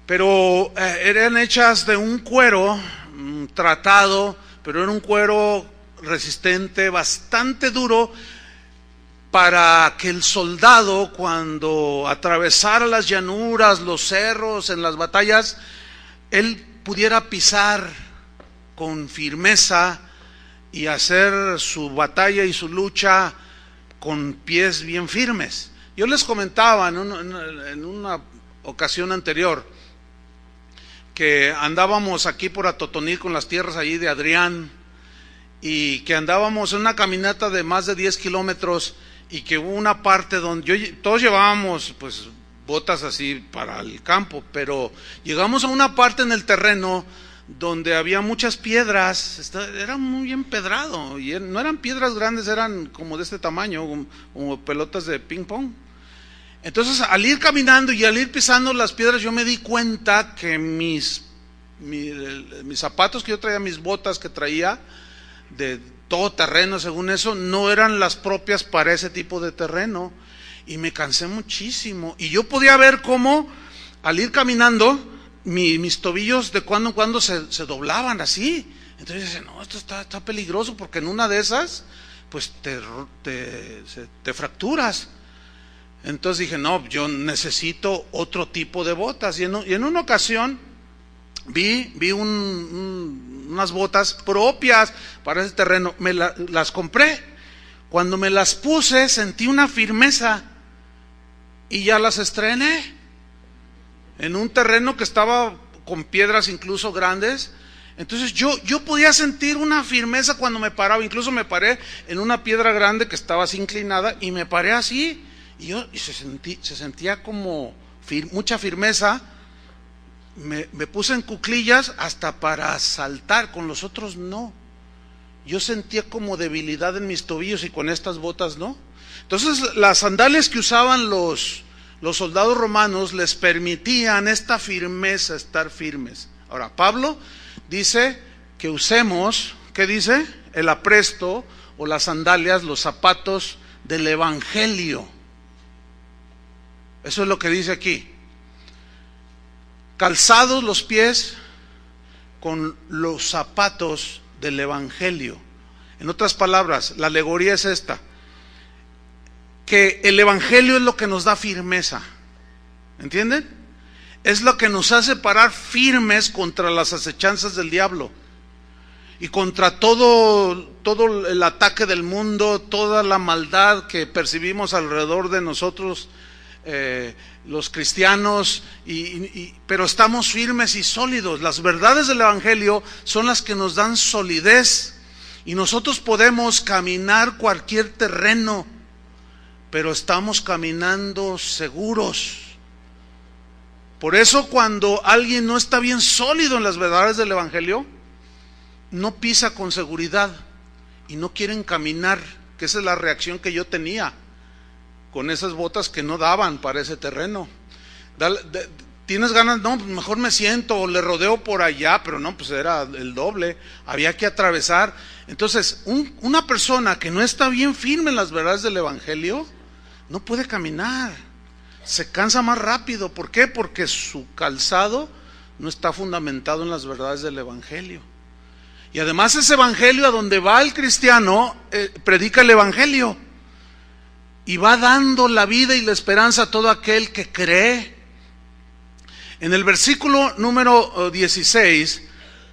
pero eran hechas de un cuero tratado, pero era un cuero resistente, bastante duro, para que el soldado, cuando atravesara las llanuras, los cerros, en las batallas, él pudiera pisar con firmeza y hacer su batalla y su lucha con pies bien firmes. Yo les comentaba en una ocasión anterior que andábamos aquí por Atotonil con las tierras allí de Adrián, y que andábamos en una caminata de más de 10 kilómetros, y que hubo una parte donde todos llevábamos pues botas así para el campo, pero llegamos a una parte en el terreno donde había muchas piedras, era muy empedrado, y no eran piedras grandes, eran como de este tamaño, como pelotas de ping pong. Entonces, al ir caminando y al ir pisando las piedras, yo me di cuenta que mis zapatos que yo traía, mis botas que traía de todo terreno, según eso, no eran las propias para ese tipo de terreno, y me cansé muchísimo. Y yo podía ver cómo al ir caminando mis tobillos de cuando en cuando se doblaban así. Entonces dice, no, esto está peligroso, porque en una de esas pues te fracturas. Entonces dije, no, yo necesito otro tipo de botas. Y en una ocasión vi unas botas propias para ese terreno. Las compré. Cuando me las puse sentí una firmeza y ya las estrené en un terreno que estaba con piedras incluso grandes. Entonces yo podía sentir una firmeza cuando me paraba. Incluso me paré en una piedra grande que estaba así inclinada y me paré así, y se sentía como mucha firmeza. Me puse en cuclillas hasta para saltar, con los otros no. Yo sentía como debilidad en mis tobillos, y con estas botas no. Entonces las sandalias que usaban los soldados romanos les permitían esta firmeza, estar firmes. Ahora, Pablo dice que usemos, ¿qué dice? El apresto o las sandalias, los zapatos del evangelio. Eso es lo que dice aquí. Calzados los pies con los zapatos del evangelio. En otras palabras, la alegoría es esta: que el evangelio es lo que nos da firmeza. ¿Entienden? Es lo que nos hace parar firmes contra las acechanzas del diablo y contra todo el ataque del mundo, toda la maldad que percibimos alrededor de nosotros, los cristianos, pero estamos firmes y sólidos. Las verdades del evangelio son las que nos dan solidez, y nosotros podemos caminar cualquier terreno, pero estamos caminando seguros. Por eso, cuando alguien no está bien sólido en las verdades del evangelio, no pisa con seguridad y no quieren caminar, que esa es la reacción que yo tenía con esas botas que no daban para ese terreno. ¿Tienes ganas? No, mejor me siento o le rodeo por allá, pero no, pues era el doble, había que atravesar. Entonces, una persona que no está bien firme en las verdades del evangelio no puede caminar, se cansa más rápido. ¿Por qué? Porque su calzado no está fundamentado en las verdades del evangelio. Y además ese evangelio, a donde va el cristiano, predica el evangelio y va dando la vida y la esperanza a todo aquel que cree. En el versículo número 16,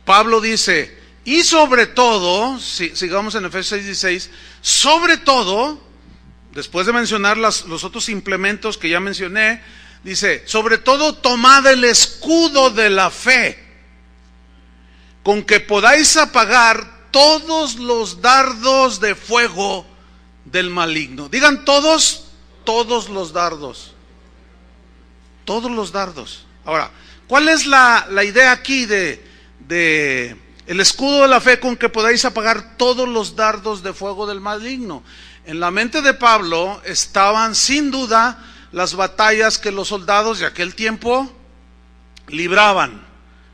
Pablo dice, y sobre todo, sigamos en Efesios 6:16, sobre todo, después de mencionar los otros implementos que ya mencioné, dice, sobre todo tomad el escudo de la fe, con que podáis apagar todos los dardos de fuego del maligno. Digan todos los dardos. Todos los dardos. Ahora, ¿cuál es la idea aquí de el escudo de la fe, con que podáis apagar todos los dardos de fuego del maligno? En la mente de Pablo estaban sin duda las batallas que los soldados de aquel tiempo libraban,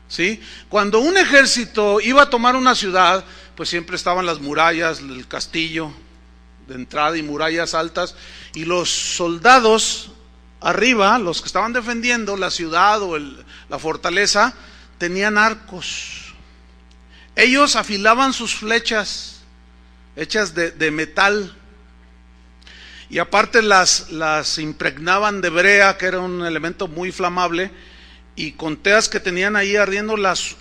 ¿sí? Cuando un ejército iba a tomar una ciudad, pues siempre estaban las murallas, el castillo de entrada y murallas altas, y los soldados arriba, los que estaban defendiendo la ciudad o la fortaleza, tenían arcos. Ellos afilaban sus flechas hechas de metal, y aparte las impregnaban de brea, que era un elemento muy inflamable, y con teas que tenían ahí ardiendo las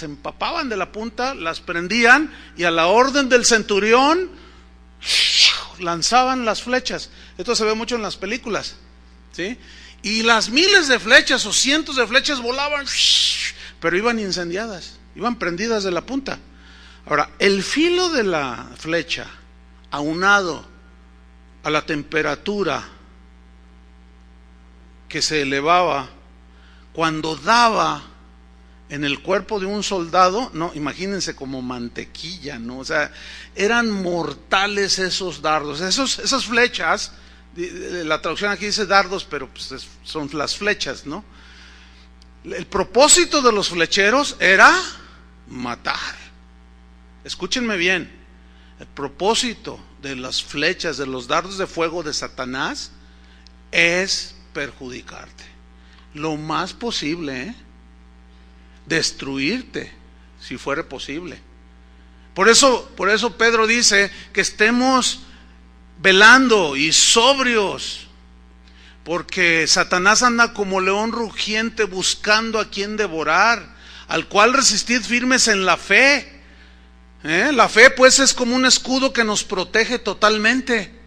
empapaban de la punta, las prendían, y a la orden del centurión lanzaban las flechas. Esto se ve mucho en las películas, ¿sí? Y las miles de flechas o cientos de flechas volaban, pero iban incendiadas, iban prendidas de la punta. Ahora, el filo de la flecha, aunado a la temperatura que se elevaba cuando daba en el cuerpo de un soldado, no, imagínense como mantequilla, ¿no? O sea, eran mortales esos dardos, esas flechas. La traducción aquí dice dardos, pero pues son las flechas, ¿no? El propósito de los flecheros era matar. Escúchenme bien, el propósito de las flechas, de los dardos de fuego de Satanás es perjudicarte lo más posible, destruirte si fuera posible. Por eso Pedro dice que estemos velando y sobrios, porque Satanás anda como león rugiente buscando a quien devorar, al cual resistid firmes en la fe. La fe pues es como un escudo que nos protege totalmente.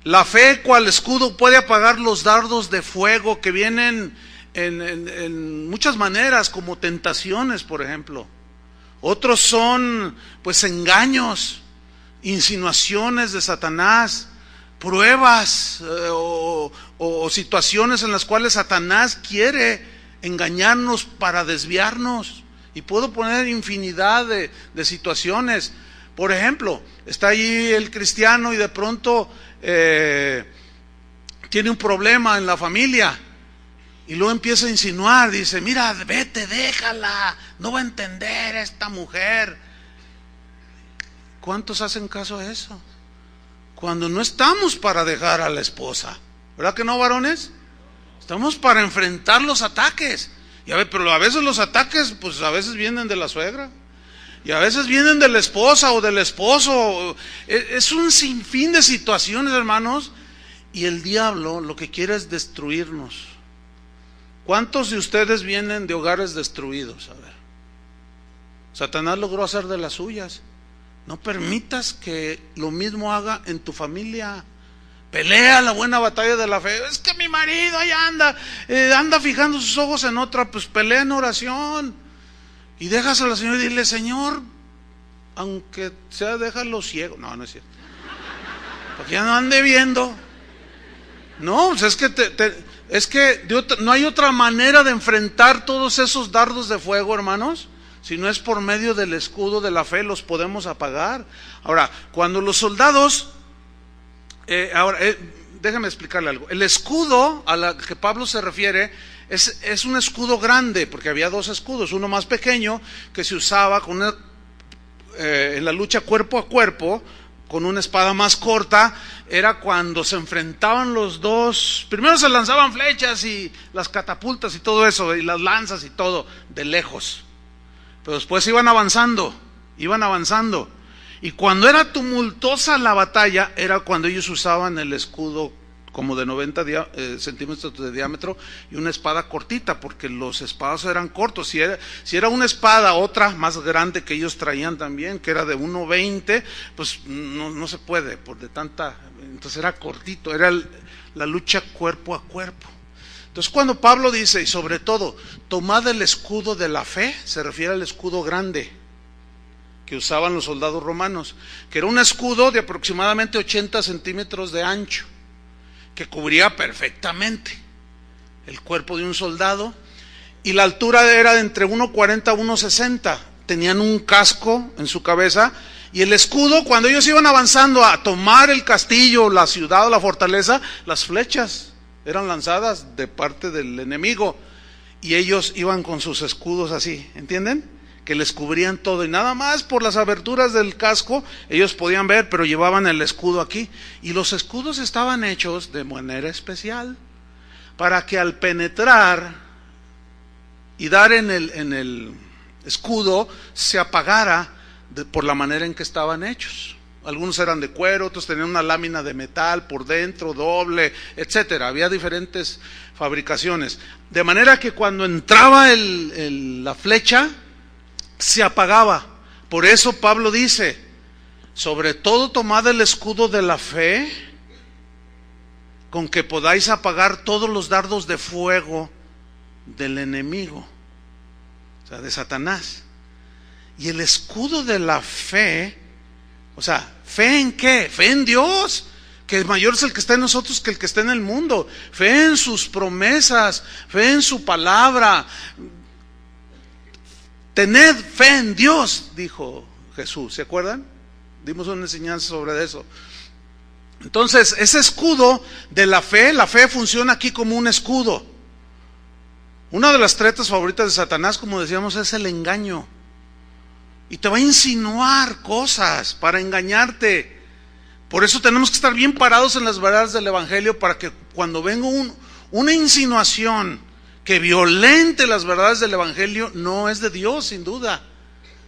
La fe, cual escudo, puede apagar los dardos de fuego que vienen en muchas maneras, como tentaciones, por ejemplo. Otros son pues engaños, insinuaciones de Satanás, pruebas o situaciones en las cuales Satanás quiere engañarnos para desviarnos. Y puedo poner infinidad de situaciones. Por ejemplo, está allí el cristiano y de pronto tiene un problema en la familia y luego empieza a insinuar, dice, mira, vete, déjala, no va a entender esta mujer. ¿Cuántos hacen caso a eso? Cuando no estamos para dejar a la esposa, ¿verdad que no, varones? Estamos para enfrentar los ataques. Y pero a veces los ataques, pues a veces vienen de la suegra, y a veces vienen de la esposa o del esposo. Es un sinfín de situaciones, hermanos, y el diablo lo que quiere es destruirnos. ¿Cuántos de ustedes vienen de hogares destruidos? A ver, Satanás logró hacer de las suyas. No permitas que lo mismo haga en tu familia. Pelea la buena batalla de la fe. Es que mi marido ahí anda fijando sus ojos en otra. Pues pelea en oración y déjaselo al Señor y dile, Señor, aunque sea déjalo ciego. No, no es cierto, porque ya no ande viendo. No, pues es que no hay otra manera de enfrentar todos esos dardos de fuego, hermanos, si no es por medio del escudo de la fe. Los podemos apagar. Ahora, cuando los soldados déjame explicarle algo. El escudo a la que Pablo se refiere es un escudo grande, porque había dos escudos, uno más pequeño que se usaba en la lucha cuerpo a cuerpo, con una espada más corta. Era cuando se enfrentaban los dos. Primero se lanzaban flechas y las catapultas y todo eso, y las lanzas y todo, de lejos. Pero después iban avanzando. Y cuando era tumultuosa la batalla, era cuando ellos usaban el escudo como de 90 centímetros de diámetro y una espada cortita, porque los espadas eran cortos. Si era una espada, otra más grande que ellos traían también, que era de 1.20, pues no se puede, entonces era cortito, era la lucha cuerpo a cuerpo. Entonces cuando Pablo dice, y sobre todo, tomad el escudo de la fe, se refiere al escudo grande que usaban los soldados romanos, que era un escudo de aproximadamente 80 centímetros de ancho, que cubría perfectamente el cuerpo de un soldado, y la altura era de entre 1.40 a 1.60. Tenían un casco en su cabeza, y el escudo, cuando ellos iban avanzando a tomar el castillo, la ciudad o la fortaleza, las flechas eran lanzadas de parte del enemigo, y ellos iban con sus escudos así, ¿entienden? Que les cubrían todo, y nada más por las aberturas del casco ellos podían ver, pero llevaban el escudo aquí. Y los escudos estaban hechos de manera especial para que al penetrar y dar en el escudo se apagara por la manera en que estaban hechos. Algunos eran de cuero, otros tenían una lámina de metal por dentro, doble, etcétera. Había diferentes fabricaciones, de manera que cuando entraba la flecha se apagaba. Por eso Pablo dice, sobre todo tomad el escudo de la fe, con que podáis apagar todos los dardos de fuego del enemigo, o sea, de Satanás. Y el escudo de la fe, o sea, ¿fe en qué? Fe en Dios, que mayor es el que está en nosotros que el que está en el mundo. Fe en sus promesas, fe en su palabra, tened fe en Dios, dijo Jesús, ¿se acuerdan? Dimos una enseñanza sobre eso. Entonces, ese escudo de la fe funciona aquí como un escudo. Una de las tretas favoritas de Satanás, como decíamos, es el engaño. Y te va a insinuar cosas para engañarte. Por eso tenemos que estar bien parados en las verdades del Evangelio, para que cuando venga una insinuación que violente las verdades del Evangelio, no es de Dios, sin duda.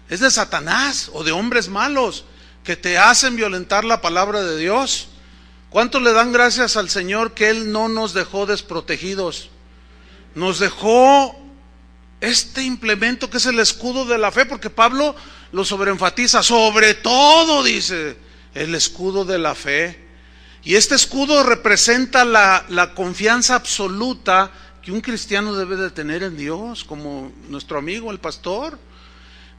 Es de Satanás o de hombres malos que te hacen violentar la palabra de Dios. ¿Cuánto le dan gracias al Señor que Él no nos dejó desprotegidos? Nos dejó este implemento que es el escudo de la fe, porque Pablo lo sobreenfatiza, sobre todo, dice, el escudo de la fe. Y este escudo representa la confianza absoluta que un cristiano debe de tener en Dios, como nuestro amigo el pastor,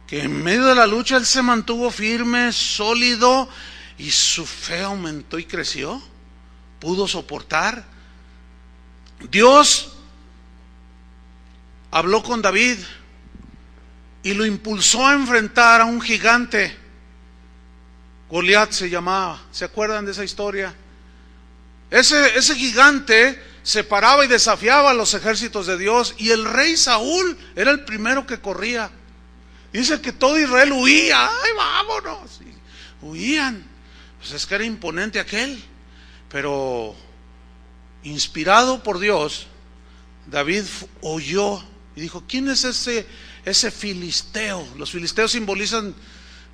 que en medio de la lucha él se mantuvo firme, sólido, y su fe aumentó y creció, pudo soportar. Dios habló con David y lo impulsó a enfrentar a un gigante. Goliat se llamaba, ¿se acuerdan de esa historia? Ese gigante se paraba y desafiaba a los ejércitos de Dios, y el rey Saúl era el primero que corría. Dice que todo Israel huía, ¡ay, vámonos! Y huían. Pues es que era imponente aquel. Pero inspirado por Dios, David oyó y dijo, ¿quién es ese filisteo? Los filisteos simbolizan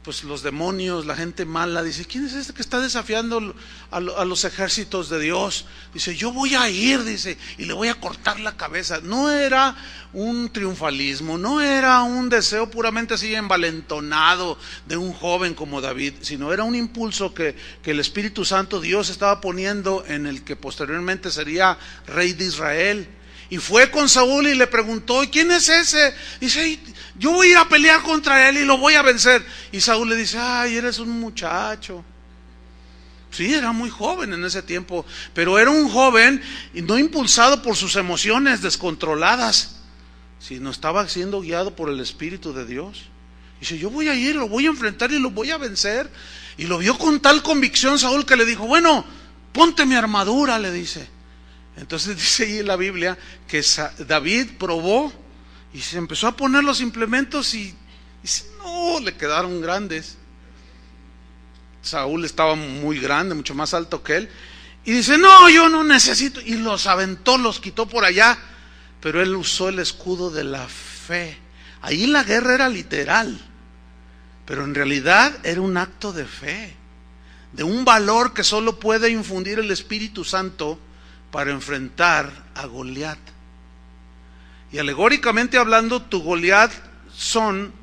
pues los demonios, la gente mala. Dice, ¿quién es este que está desafiando a los ejércitos de Dios? Dice, yo voy a ir, dice, y le voy a cortar la cabeza. No era un triunfalismo, no era un deseo puramente así envalentonado de un joven como David, sino era un impulso que el Espíritu Santo, Dios, estaba poniendo en el que posteriormente sería rey de Israel. Y fue con Saúl y le preguntó, ¿y quién es ese? Dice, yo voy a ir a pelear contra él y lo voy a vencer. Y Saúl le dice, ay, eres un muchacho. Sí, era muy joven en ese tiempo, pero era un joven y no impulsado por sus emociones descontroladas, sino estaba siendo guiado por el Espíritu de Dios. Dice, yo voy a ir, lo voy a enfrentar y lo voy a vencer. Y lo vio con tal convicción Saúl que le dijo, bueno, ponte mi armadura, le dice. Entonces dice ahí en la Biblia que David probó y se empezó a poner los implementos y no, le quedaron grandes. Saúl estaba muy grande, mucho más alto que él, y dice, no, yo no necesito, y los aventó, los quitó por allá, pero él usó el escudo de la fe. Ahí la guerra era literal, pero en realidad era un acto de fe, de un valor que solo puede infundir el Espíritu Santo para enfrentar a Goliat. Y alegóricamente hablando, tu Goliat son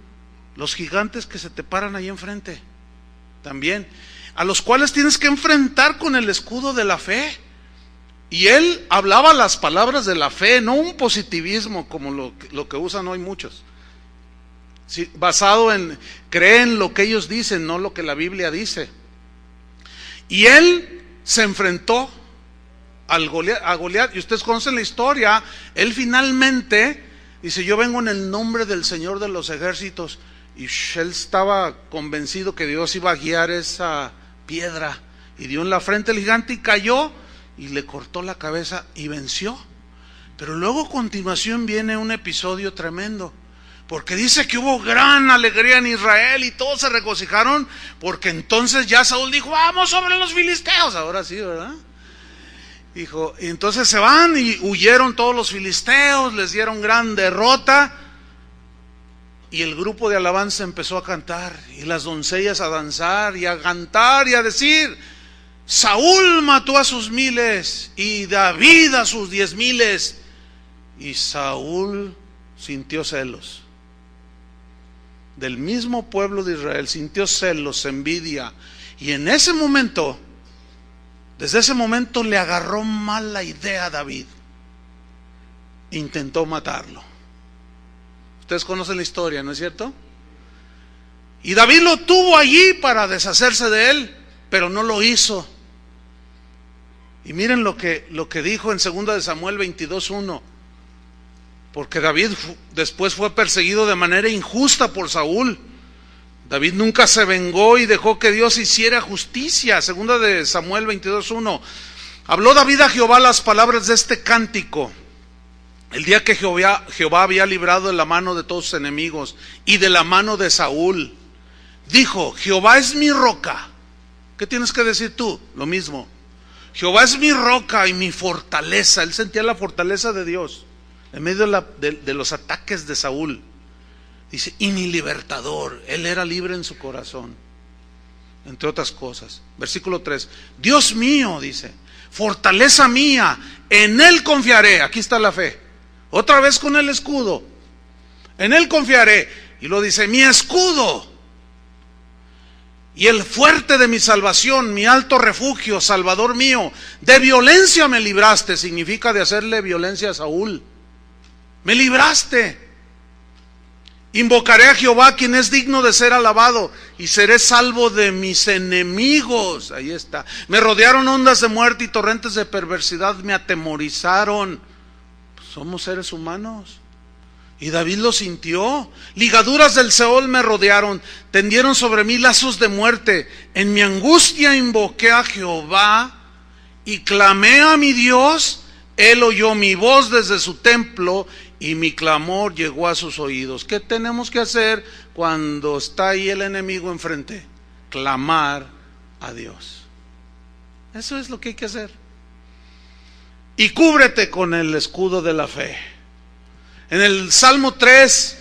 los gigantes que se te paran ahí enfrente también, a los cuales tienes que enfrentar con el escudo de la fe. Y él hablaba las palabras de la fe, no un positivismo como lo que usan hoy muchos, sí, basado en creen lo que ellos dicen, no lo que la Biblia dice. Y él se enfrentó a Goliat, y ustedes conocen la historia. Él finalmente dice, yo vengo en el nombre del Señor de los ejércitos, y él estaba convencido que Dios iba a guiar esa piedra, y dio en la frente al gigante y cayó y le cortó la cabeza y venció. Pero luego a continuación viene un episodio tremendo, porque dice que hubo gran alegría en Israel y todos se regocijaron, porque entonces ya Saúl dijo, vamos sobre los filisteos, ahora sí, ¿verdad? Dijo, y entonces se van y huyeron todos los filisteos, les dieron gran derrota, y el grupo de alabanza empezó a cantar, y las doncellas a danzar y a cantar y a decir, Saúl mató a sus 1000 y David a sus 10,000. Y Saúl sintió celos del mismo pueblo de Israel, sintió celos, envidia, y en ese momento, desde ese momento le agarró mala idea a David, intentó matarlo. Ustedes conocen la historia, ¿no es cierto? Y David lo tuvo allí para deshacerse de él, pero no lo hizo. Y miren lo que dijo en 2 de Samuel 22:1. porque David después fue perseguido de manera injusta por Saúl. David nunca se vengó y dejó que Dios hiciera justicia. Segunda de Samuel 22:1. Habló David a Jehová las palabras de este cántico el día que Jehová había librado de la mano de todos sus enemigos y de la mano de Saúl. Dijo: Jehová es mi roca. ¿Qué tienes que decir tú? Lo mismo. Jehová es mi roca y mi fortaleza. Él sentía la fortaleza de Dios en medio de los ataques de Saúl. Dice, y mi libertador. Él era libre en su corazón, entre otras cosas. Versículo 3. Dios mío, dice, fortaleza mía, en Él confiaré. Aquí está la fe. Otra vez con el escudo. En Él confiaré. Y lo dice, mi escudo y el fuerte de mi salvación, mi alto refugio, Salvador mío. De violencia me libraste. Significa de hacerle violencia a Saúl. Me libraste. Invocaré a Jehová, quien es digno de ser alabado, y seré salvo de mis enemigos. Ahí está. Me rodearon ondas de muerte y torrentes de perversidad me atemorizaron. Somos seres humanos. Y David lo sintió. Ligaduras del Seol me rodearon, tendieron sobre mí lazos de muerte. En mi angustia invoqué a Jehová y clamé a mi Dios. Él oyó mi voz desde su templo y mi clamor llegó a sus oídos. ¿Qué tenemos que hacer cuando está ahí el enemigo enfrente? Clamar a Dios. Eso es lo que hay que hacer. Y cúbrete con el escudo de la fe. En el Salmo 3,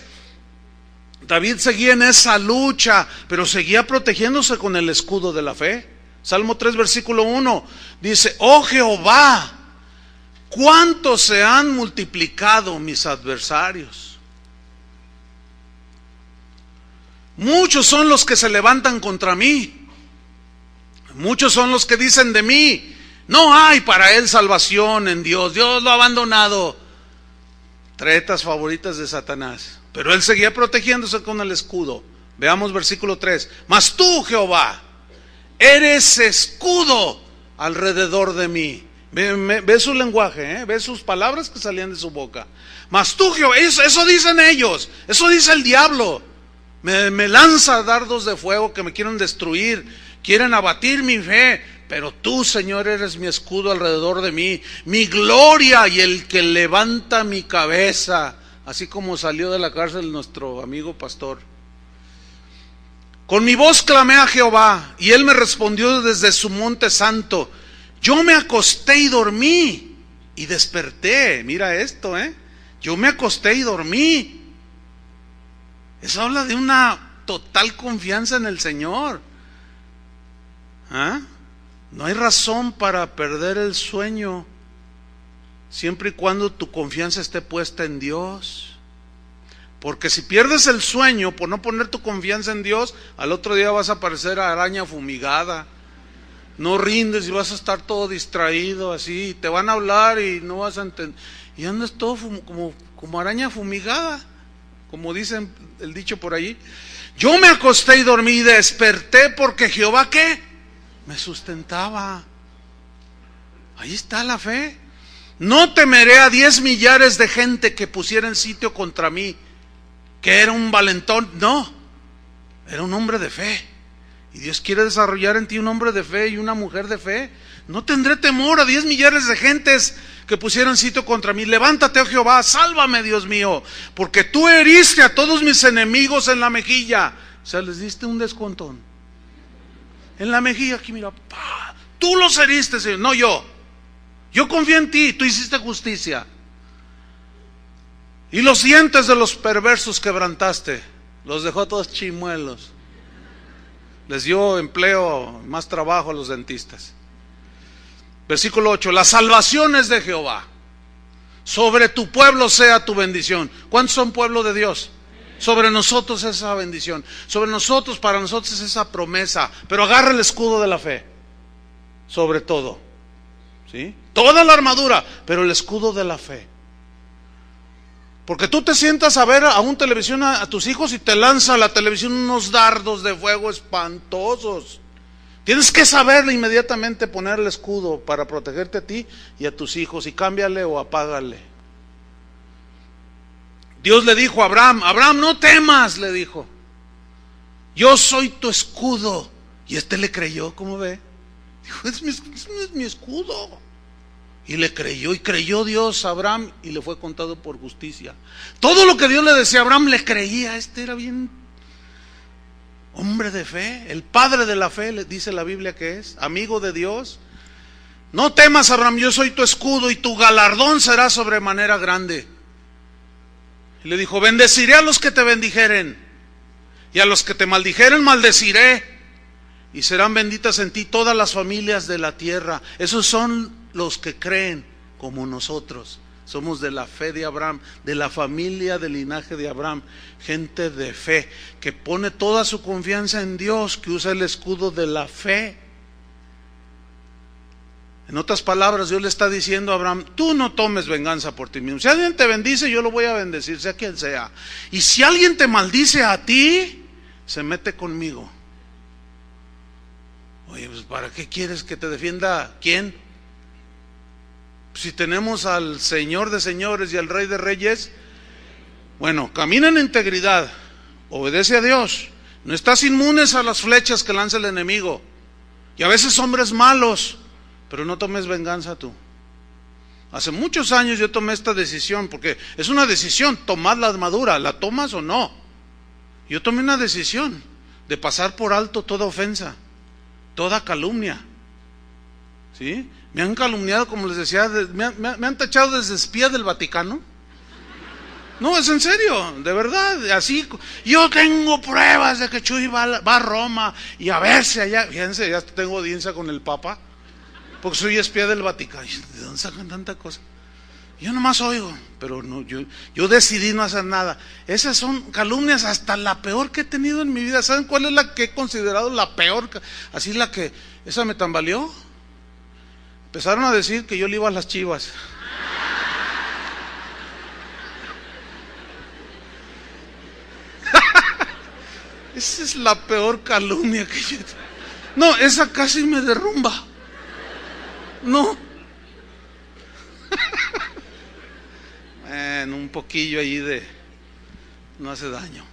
David seguía en esa lucha, pero seguía protegiéndose con el escudo de la fe. Salmo 3, versículo 1, dice, oh Jehová, cuánto se han multiplicado mis adversarios. Muchos son los que se levantan contra mí. Muchos son los que dicen de mí, no hay para él salvación en Dios. Dios lo ha abandonado. Tretas favoritas de Satanás. Pero él seguía protegiéndose con el escudo. Veamos versículo 3. Mas tú, Jehová, eres escudo alrededor de mí. Ve su lenguaje, ve sus palabras que salían de su boca. Mas tú, Jehová, eso dicen ellos, eso dice el diablo. Me lanza dardos de fuego que me quieren destruir, quieren abatir mi fe. Pero tú, Señor, eres mi escudo alrededor de mí, mi gloria y el que levanta mi cabeza. Así como salió de la cárcel nuestro amigo pastor. Con mi voz clamé a Jehová y él me respondió desde su monte santo. Yo me acosté y dormí y desperté. Mira esto, yo me acosté y dormí. Eso habla de una total confianza en el Señor. No hay razón para perder el sueño, siempre y cuando tu confianza esté puesta en Dios. Porque si pierdes el sueño por no poner tu confianza en Dios, al otro día vas a parecer araña fumigada. No rindes y vas a estar todo distraído así, te van a hablar y no vas a entender. Y andas todo como araña fumigada, como dicen el dicho por ahí. Yo me acosté y dormí y desperté porque Jehová, ¿qué? Me sustentaba. Ahí está la fe. No temeré a 10 millares de gente que pusieran sitio contra mí, que era un valentón. No, era un hombre de fe. Y Dios quiere desarrollar en ti un hombre de fe y una mujer de fe. No tendré temor a 10 millares de gentes que pusieran sitio contra mí. Levántate, oh Jehová, sálvame, Dios mío, porque tú heriste a todos mis enemigos en la mejilla. O sea, les diste un descontón. En la mejilla, aquí mira, tú los heriste, Señor, no yo. Yo confío en ti, tú hiciste justicia. Y los dientes de los perversos quebrantaste, los dejó todos chimuelos. Les dio empleo, más trabajo a los dentistas. Versículo 8, la salvación es de Jehová. Sobre tu pueblo sea tu bendición. ¿Cuántos son pueblo de Dios? Sobre nosotros esa bendición, sobre nosotros, para nosotros esa promesa. Pero agarra el escudo de la fe, sobre todo, ¿sí? Toda la armadura, pero el escudo de la fe. Porque tú te sientas a ver a un televisión a tus hijos y te lanza a la televisión unos dardos de fuego espantosos. Tienes que saber inmediatamente poner el escudo para protegerte a ti y a tus hijos, y cámbiale o apágale. Dios le dijo a Abraham: Abraham, no temas, le dijo, yo soy tu escudo. Y le creyó, ¿cómo ve? Dijo: es mi escudo. Y le creyó, y creyó Dios a Abraham, y le fue contado por justicia. Todo lo que Dios le decía a Abraham le creía. Era bien hombre de fe, el padre de la fe, le dice la Biblia que es, amigo de Dios. No temas, Abraham, yo soy tu escudo, y tu galardón será sobremanera grande. Y le dijo: bendeciré a los que te bendijeren, y a los que te maldijeren maldeciré, y serán benditas en ti todas las familias de la tierra. Esos son los que creen como nosotros. Somos de la fe de Abraham, de la familia del linaje de Abraham, gente de fe, que pone toda su confianza en Dios, que usa el escudo de la fe. En otras palabras, Dios le está diciendo a Abraham: tú no tomes venganza por ti mismo. Si alguien te bendice, yo lo voy a bendecir, sea quien sea. Y si alguien te maldice a ti, se mete conmigo. Oye, pues ¿para qué quieres que te defienda quién? Si tenemos al Señor de señores y al Rey de reyes. Bueno, camina en integridad, obedece a Dios, no estás inmunes a las flechas que lanza el enemigo, y a veces hombres malos, pero no tomes venganza tú. Hace muchos años yo tomé esta decisión, porque es una decisión, tomar la armadura, ¿la tomas o no? Yo tomé una decisión de pasar por alto toda ofensa, toda calumnia. ¿Sí? Me han calumniado, como les decía, me han tachado desde espía del Vaticano. No, es en serio, de verdad, así. Yo tengo pruebas de que Chuy va a Roma y a verse allá. Fíjense, ya tengo audiencia con el Papa, porque soy espía del Vaticano. ¿De dónde sacan tanta cosa? Yo nomás oigo, pero no, yo decidí no hacer nada. Esas son calumnias, hasta la peor que he tenido en mi vida. ¿Saben cuál es la que he considerado la peor? Así la que, esa me tambaleó. Empezaron a decir que yo le iba a las Chivas. Esa es la peor calumnia que yo... No, esa casi me derrumba. No. Un poquillo allí de... no hace daño.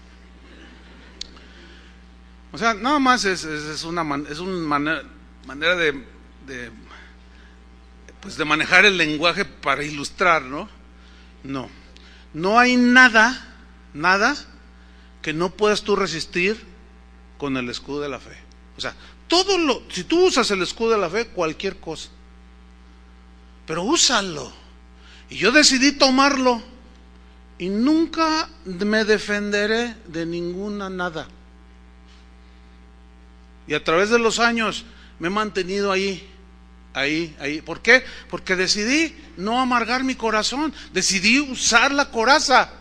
O sea, nada más es una manera de manejar el lenguaje para ilustrar, ¿no? No hay nada que no puedas tú resistir con el escudo de la fe. O sea, si tú usas el escudo de la fe, cualquier cosa, pero úsalo. Y yo decidí tomarlo, y nunca me defenderé de ninguna nada. Y a través de los años me he mantenido ahí. ¿Por qué? Porque decidí no amargar mi corazón, decidí usar la coraza.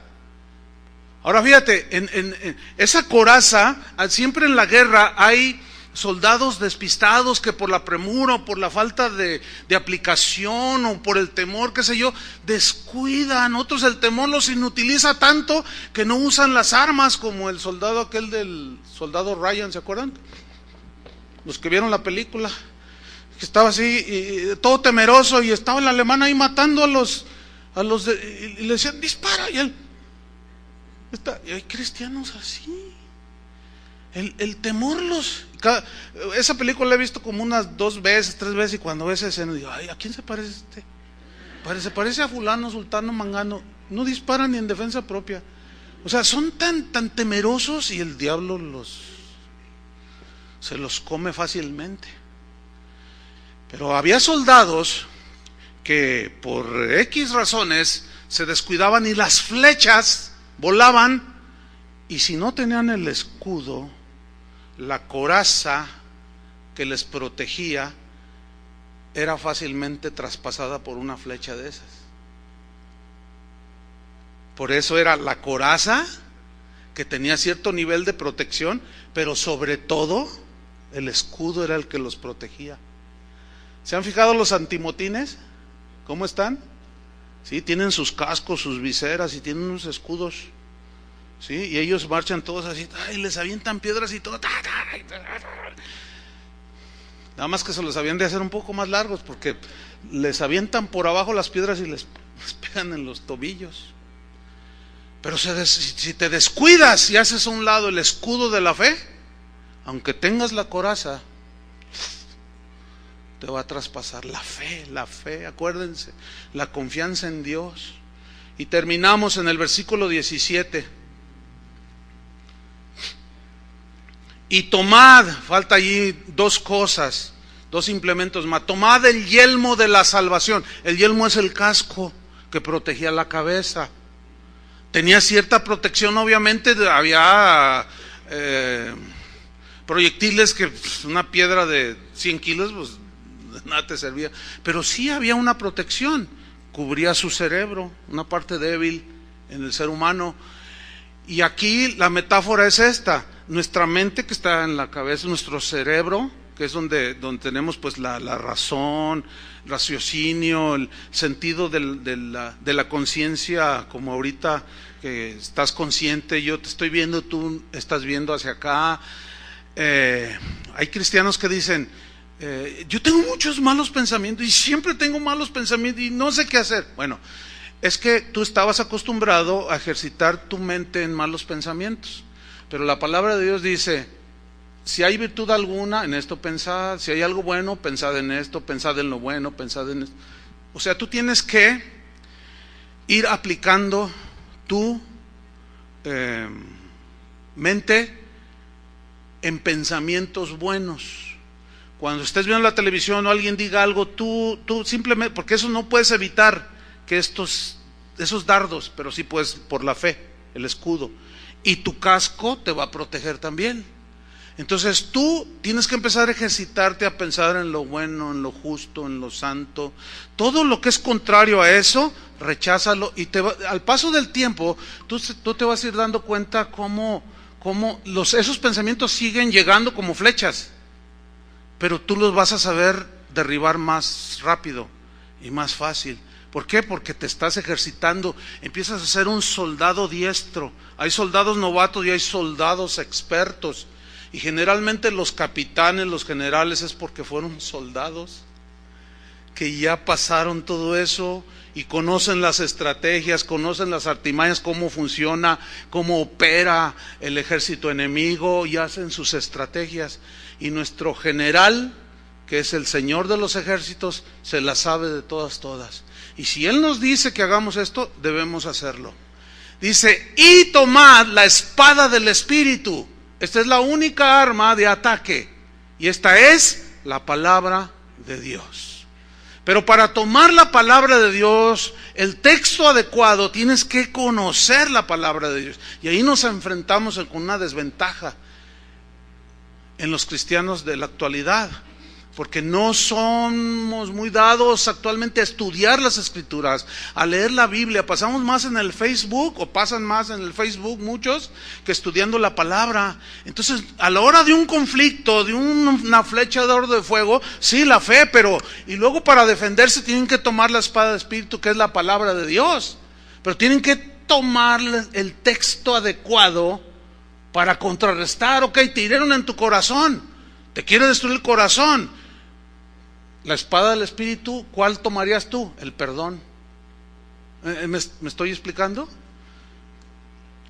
Ahora fíjate, en esa coraza, siempre en la guerra hay soldados despistados que por la premura o por la falta de aplicación o por el temor, qué sé yo, descuidan. Otros el temor los inutiliza tanto que no usan las armas, como el soldado aquel del soldado Ryan, ¿se acuerdan? Los que vieron la película, que estaba así, y todo temeroso, y estaba el alemán ahí matando y le decían: dispara, y él y hay cristianos así. El temor esa película la he visto como unas 2 veces, 3 veces, y cuando veo esa escena digo: ay, ¿a quién se parece Se parece a fulano, sultano, mangano. No disparan ni en defensa propia. O sea, son tan temerosos, y el diablo se los come fácilmente. Pero había soldados que por X razones se descuidaban y las flechas volaban, y si no tenían el escudo, la coraza que les protegía, era fácilmente traspasada por una flecha de esas. Por eso era la coraza, que tenía cierto nivel de protección, pero sobre todo el escudo era el que los protegía. ¿Se han fijado los antimotines? ¿Cómo están? Sí, tienen sus cascos, sus viseras, y tienen unos escudos. Sí, y ellos marchan todos así, y les avientan piedras y todo. Nada más que se los habían de hacer un poco más largos, porque les avientan por abajo las piedras y les pegan en los tobillos. Pero si te descuidas y haces a un lado el escudo de la fe, aunque tengas la coraza, te va a traspasar la fe, acuérdense, la confianza en Dios. Y terminamos en el versículo 17. Y tomad, falta allí dos cosas, dos implementos más. Tomad el yelmo de la salvación. El yelmo es el casco que protegía la cabeza. Tenía cierta protección, obviamente, había proyectiles que una piedra de 100 kilos, pues nada te servía. Pero sí había una protección, cubría su cerebro, una parte débil en el ser humano. Y aquí la metáfora es esta: nuestra mente, que está en la cabeza, nuestro cerebro, que es donde tenemos pues la razón, raciocinio, el sentido de la conciencia, como ahorita que estás consciente, yo te estoy viendo, tú estás viendo hacia acá. Hay cristianos que dicen, yo tengo muchos malos pensamientos y siempre tengo malos pensamientos y no sé qué hacer. Bueno, es que tú estabas acostumbrado a ejercitar tu mente en malos pensamientos, pero la palabra de Dios dice: si hay virtud alguna, en esto pensad; si hay algo bueno, pensad en esto; pensad en lo bueno, pensad en esto. O sea, tú tienes que ir aplicando tu mente en pensamientos buenos. Cuando estés viendo la televisión o alguien diga algo, tú simplemente, porque eso no puedes evitar que esos dardos, pero sí puedes por la fe, el escudo, y tu casco te va a proteger también. Entonces tú tienes que empezar a ejercitarte a pensar en lo bueno, en lo justo, en lo santo. Todo lo que es contrario a eso, recházalo, y al paso del tiempo tú te vas a ir dando cuenta cómo esos pensamientos siguen llegando como flechas, pero tú los vas a saber derribar más rápido y más fácil. ¿Por qué? Porque te estás ejercitando, empiezas a ser un soldado diestro. Hay soldados novatos y hay soldados expertos. Y generalmente los capitanes, los generales, es porque fueron soldados que ya pasaron todo eso y conocen las estrategias, conocen las artimañas, cómo funciona, cómo opera el ejército enemigo, y hacen sus estrategias. Y nuestro general, que es el Señor de los ejércitos, se la sabe de todas. Y si Él nos dice que hagamos esto, debemos hacerlo. Dice: y tomad la espada del Espíritu. Esta es la única arma de ataque, y esta es la palabra de Dios. Pero para tomar la palabra de Dios, el texto adecuado, tienes que conocer la palabra de Dios. Y ahí nos enfrentamos con una desventaja en los cristianos de la actualidad, porque no somos muy dados actualmente a estudiar las Escrituras, a leer la Biblia. Pasamos más en el Facebook, o pasan más en el Facebook muchos, que estudiando la palabra. Entonces, a la hora de un conflicto, de una flecha de oro de fuego, sí, la fe, pero y luego para defenderse tienen que tomar la espada del Espíritu, que es la palabra de Dios. Pero tienen que tomar el texto adecuado para contrarrestar. Ok, te hirieron en tu corazón, te quiere destruir el corazón. La espada del Espíritu, ¿cuál tomarías tú? El perdón. ¿Me estoy explicando?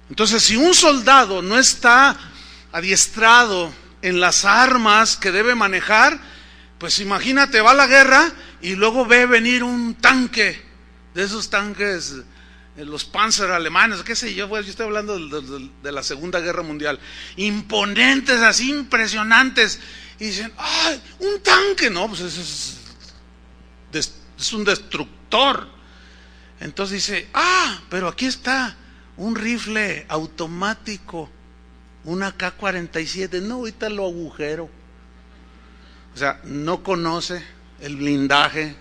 Entonces, si un soldado no está adiestrado en las armas que debe manejar, pues imagínate, va a la guerra y luego ve venir un tanque, de esos tanques, los Panzer alemanes, qué sé yo, pues yo estoy hablando de la Segunda Guerra Mundial, imponentes, así impresionantes. Y dicen: ¡ay, un tanque! No, pues es un destructor. Entonces dice: pero aquí está un rifle automático, una AK-47. No, ahorita lo agujero. O sea, no conoce el blindaje,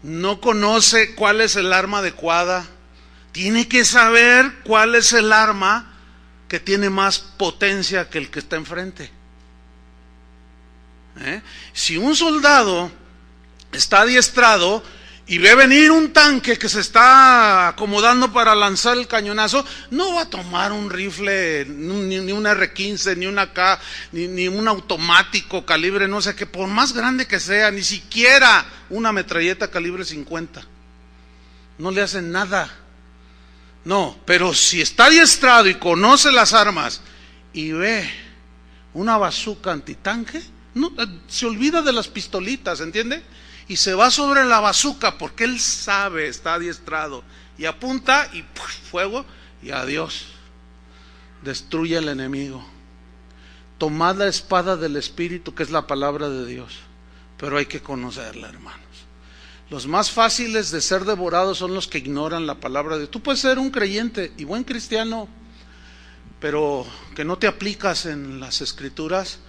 no conoce cuál es el arma adecuada. Tiene que saber cuál es el arma que tiene más potencia que el que está enfrente. Si un soldado está adiestrado y ve venir un tanque que se está acomodando para lanzar el cañonazo, no va a tomar un rifle, ni un R-15, ni una AK, ni un automático calibre no sé qué, por más grande que sea, ni siquiera una metralleta calibre 50. No le hacen nada. No, pero si está adiestrado y conoce las armas y ve una bazooka antitanque, no, se olvida de las pistolitas, ¿entiende? Y se va sobre la bazooka porque él sabe, está adiestrado, y apunta y ¡puf!, fuego, y adiós, destruye al enemigo. Tomad la espada del Espíritu, que es la palabra de Dios, pero hay que conocerla, hermanos. Los más fáciles de ser devorados son los que ignoran la palabra de Dios. Tú puedes ser un creyente y buen cristiano, pero que no te aplicas en las Escrituras,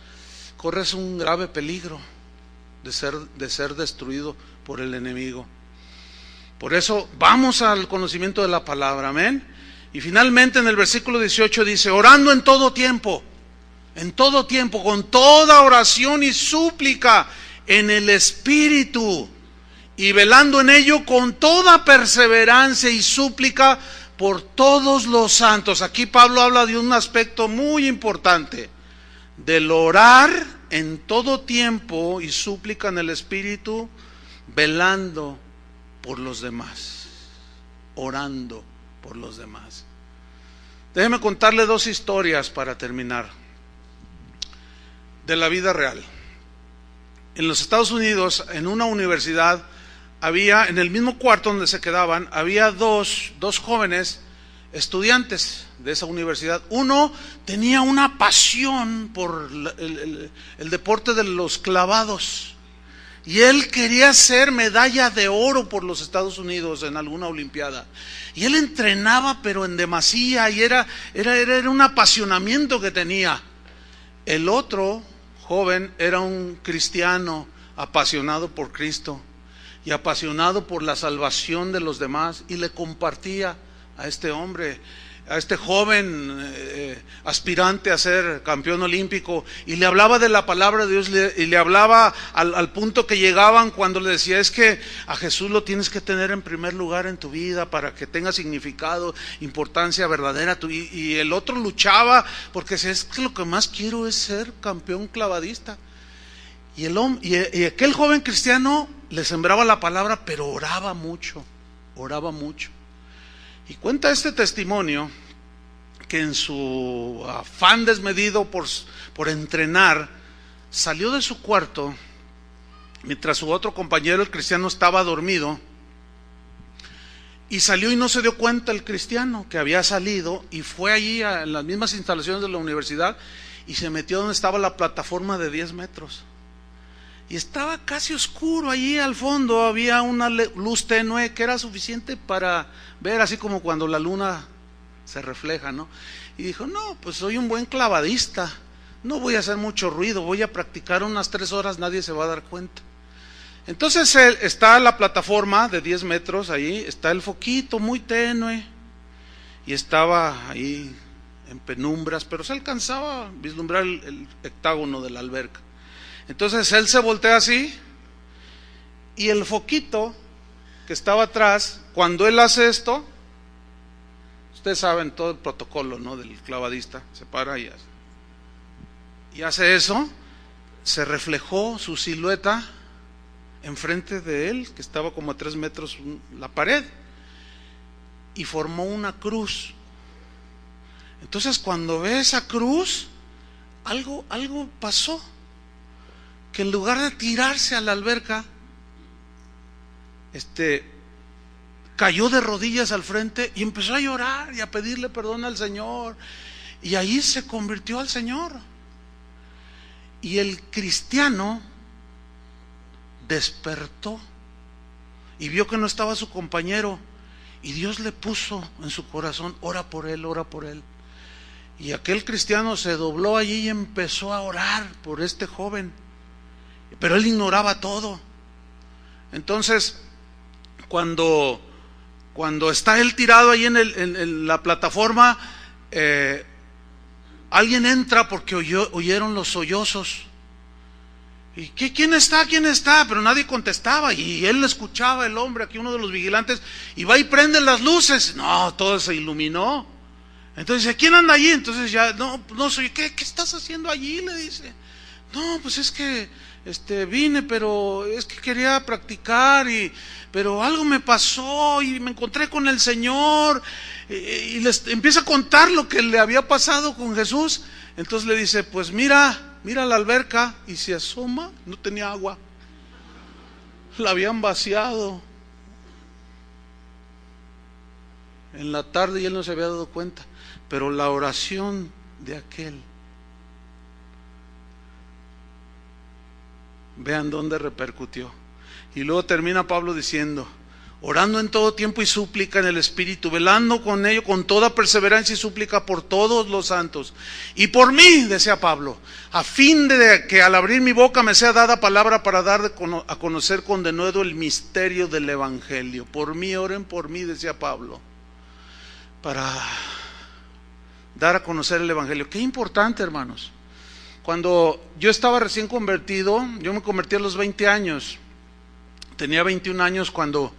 corres un grave peligro de ser destruido por el enemigo. Por eso vamos al conocimiento de la palabra, amén. Y finalmente en el versículo 18 dice: orando en todo tiempo, con toda oración y súplica en el Espíritu, y velando en ello con toda perseverancia y súplica por todos los santos. Aquí Pablo habla de un aspecto muy importante, del orar en todo tiempo y súplica en el Espíritu, velando por los demás, orando por los demás. Déjeme contarle dos historias para terminar, de la vida real. En los Estados Unidos, en una universidad, había, en el mismo cuarto donde se quedaban, había dos jóvenes estudiantes de esa universidad. Uno tenía una pasión por el deporte de los clavados, y él quería hacer medalla de oro por los Estados Unidos en alguna olimpiada, y él entrenaba pero en demasía, y era un apasionamiento que tenía. El otro joven era un cristiano apasionado por Cristo y apasionado por la salvación de los demás, y le compartía a este hombre, a este joven aspirante a ser campeón olímpico, y le hablaba de la palabra de Dios, y le hablaba al punto que llegaban cuando le decía: es que a Jesús lo tienes que tener en primer lugar en tu vida para que tenga significado, importancia verdadera. Y el otro luchaba porque es que lo que más quiero es ser campeón clavadista. Y aquel joven cristiano le sembraba la palabra, pero oraba mucho. Y cuenta este testimonio que en su afán desmedido por entrenar, salió de su cuarto mientras su otro compañero, el cristiano, estaba dormido, y salió y no se dio cuenta el cristiano que había salido, y fue allí a las mismas instalaciones de la universidad y se metió donde estaba la plataforma de 10 metros. Y estaba casi oscuro, allí al fondo había una luz tenue que era suficiente para ver, así como cuando la luna se refleja, ¿no? Y dijo: no, pues soy un buen clavadista, no voy a hacer mucho ruido, voy a practicar unas 3 horas, nadie se va a dar cuenta. Entonces está la plataforma de 10 metros, ahí está el foquito muy tenue, y estaba ahí en penumbras, pero se alcanzaba a vislumbrar el hectágono de la alberca. Entonces él se voltea así, y el foquito que estaba atrás, cuando él hace esto, ustedes saben todo el protocolo, ¿no?, del clavadista, se para y hace eso, se reflejó su silueta enfrente de él, que estaba como a 3 metros la pared, y formó una cruz. Entonces cuando ve esa cruz, algo pasó, que en lugar de tirarse a la alberca, cayó de rodillas al frente y empezó a llorar y a pedirle perdón al Señor, y ahí se convirtió al Señor. Y el cristiano despertó y vio que no estaba su compañero, y Dios le puso en su corazón: ora por él, ora por él. Y aquel cristiano se dobló allí y empezó a orar por este joven, pero él ignoraba todo. Entonces cuando está él tirado ahí en la plataforma, alguien entra porque oyeron los sollozos. ¿Y quién está? Pero nadie contestaba, y él escuchaba, el hombre, aquí uno de los vigilantes, y va y prende las luces. No, todo se iluminó. Entonces dice: ¿quién anda allí? Entonces ya, no soy. ¿Qué estás haciendo allí?, le dice. No, pues es que vine, pero es que quería practicar, pero algo me pasó y me encontré con el Señor, y les empieza a contar lo que le había pasado con Jesús. Entonces le dice, pues mira la alberca, y se asoma, no tenía agua, la habían vaciado en la tarde y él no se había dado cuenta. Pero la oración de aquel, vean dónde repercutió. Y luego termina Pablo diciendo, orando en todo tiempo y súplica en el Espíritu, velando con ello con toda perseverancia y súplica por todos los santos. Y por mí, decía Pablo, a fin de que al abrir mi boca me sea dada palabra para dar a conocer con denuedo el misterio del Evangelio. Por mí, oren por mí, decía Pablo, para dar a conocer el Evangelio. Qué importante, hermanos. Cuando yo estaba recién convertido, yo me convertí a los 20 años. Tenía 21 años cuando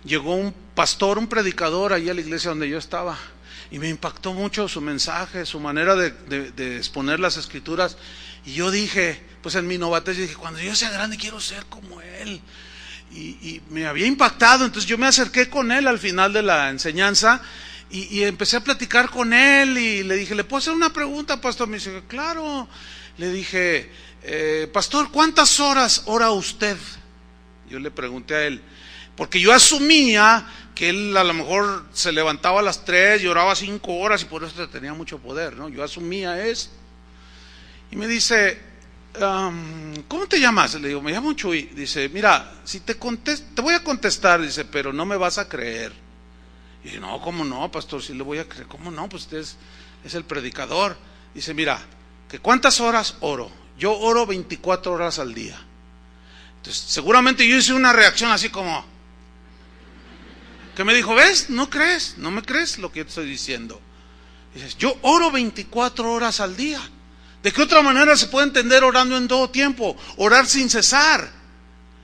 llegó un pastor, un predicador ahí a la iglesia donde yo estaba, y me impactó mucho su mensaje, su manera de exponer las escrituras. Y yo dije, pues en mi novatez, yo dije, cuando yo sea grande quiero ser como él. Y me había impactado. Entonces yo me acerqué con él al final de la enseñanza y empecé a platicar con él y le dije, ¿le puedo hacer una pregunta, pastor? Me dice, claro. Le dije, pastor, ¿cuántas horas ora usted? Yo le pregunté a él, porque yo asumía que él a lo mejor se levantaba a las 3 y oraba 5 horas y por eso tenía mucho poder, ¿no? Yo asumía eso. Y me dice, ¿cómo te llamas? Le digo, me llamo Chuy. Dice, mira, si te voy a contestar, dice, pero no me vas a creer. Y dije, no, ¿cómo no, pastor? Si le voy a creer, ¿cómo no? Pues usted es el predicador. Dice, mira, ¿que cuántas horas oro? Yo oro 24 horas al día. Entonces, seguramente yo hice una reacción así como, que me dijo, ¿ves? ¿No crees? ¿No me crees lo que yo te estoy diciendo? Dices, yo oro 24 horas al día. ¿De qué otra manera se puede entender orando en todo tiempo? Orar sin cesar.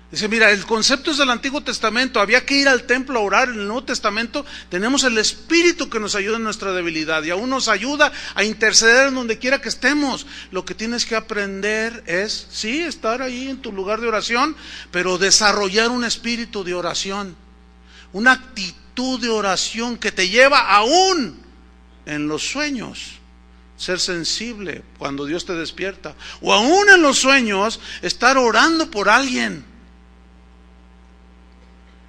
Dice, mira, el concepto es del Antiguo Testamento, había que ir al templo a orar. En el Nuevo Testamento tenemos el Espíritu que nos ayuda en nuestra debilidad y aún nos ayuda a interceder en donde quiera que estemos. Lo que tienes que aprender es, sí, estar ahí en tu lugar de oración, pero desarrollar un espíritu de oración, una actitud de oración que te lleva aún en los sueños. Ser sensible cuando Dios te despierta, o aún en los sueños estar orando por alguien.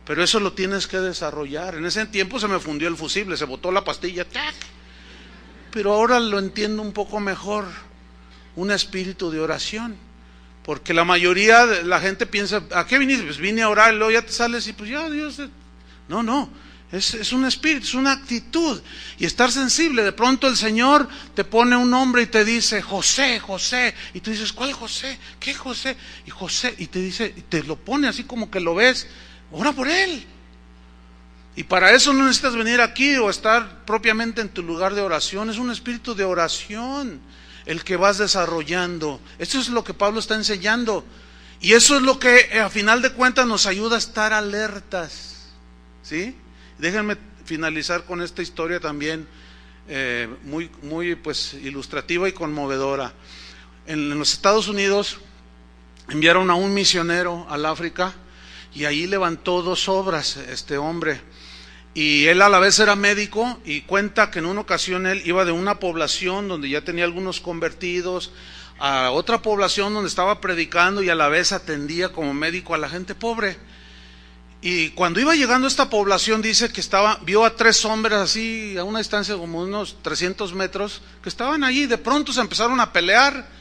Pero eso lo tienes que desarrollar. En ese tiempo se me fundió el fusible, se botó la pastilla, ¡tac! Pero ahora lo entiendo un poco mejor. Un espíritu de oración. Porque la mayoría de la gente piensa, ¿a qué viniste? Pues vine a orar, y luego ya te sales y pues ya Dios. No, es un espíritu, es una actitud. Y estar sensible. De pronto el Señor te pone un nombre y te dice, José, José. Y tú dices, ¿cuál José? ¿Qué José? Y José, y te dice, y te lo pone así como que lo ves. Ora por él. Y para eso no necesitas venir aquí o estar propiamente en tu lugar de oración. Es un espíritu de oración el que vas desarrollando. Eso es lo que Pablo está enseñando. Y eso es lo que a final de cuentas nos ayuda a estar alertas. ¿Sí? Déjenme finalizar con esta historia también muy pues ilustrativa y conmovedora. En los Estados Unidos enviaron a un misionero al África. Y ahí levantó 2 obras este hombre. Y él a la vez era médico y cuenta que en una ocasión él iba de una población donde ya tenía algunos convertidos a otra población donde estaba predicando y a la vez atendía como médico a la gente pobre. Y cuando iba llegando a esta población dice que vio a 3 hombres así a una distancia como unos 300 metros que estaban allí. De pronto se empezaron a pelear.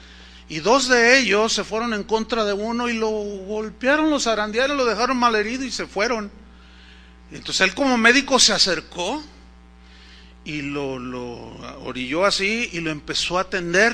Y 2 de ellos se fueron en contra de uno y lo golpearon, lo zarandearon, lo dejaron malherido y se fueron. Entonces él como médico se acercó y lo orilló así y lo empezó a atender.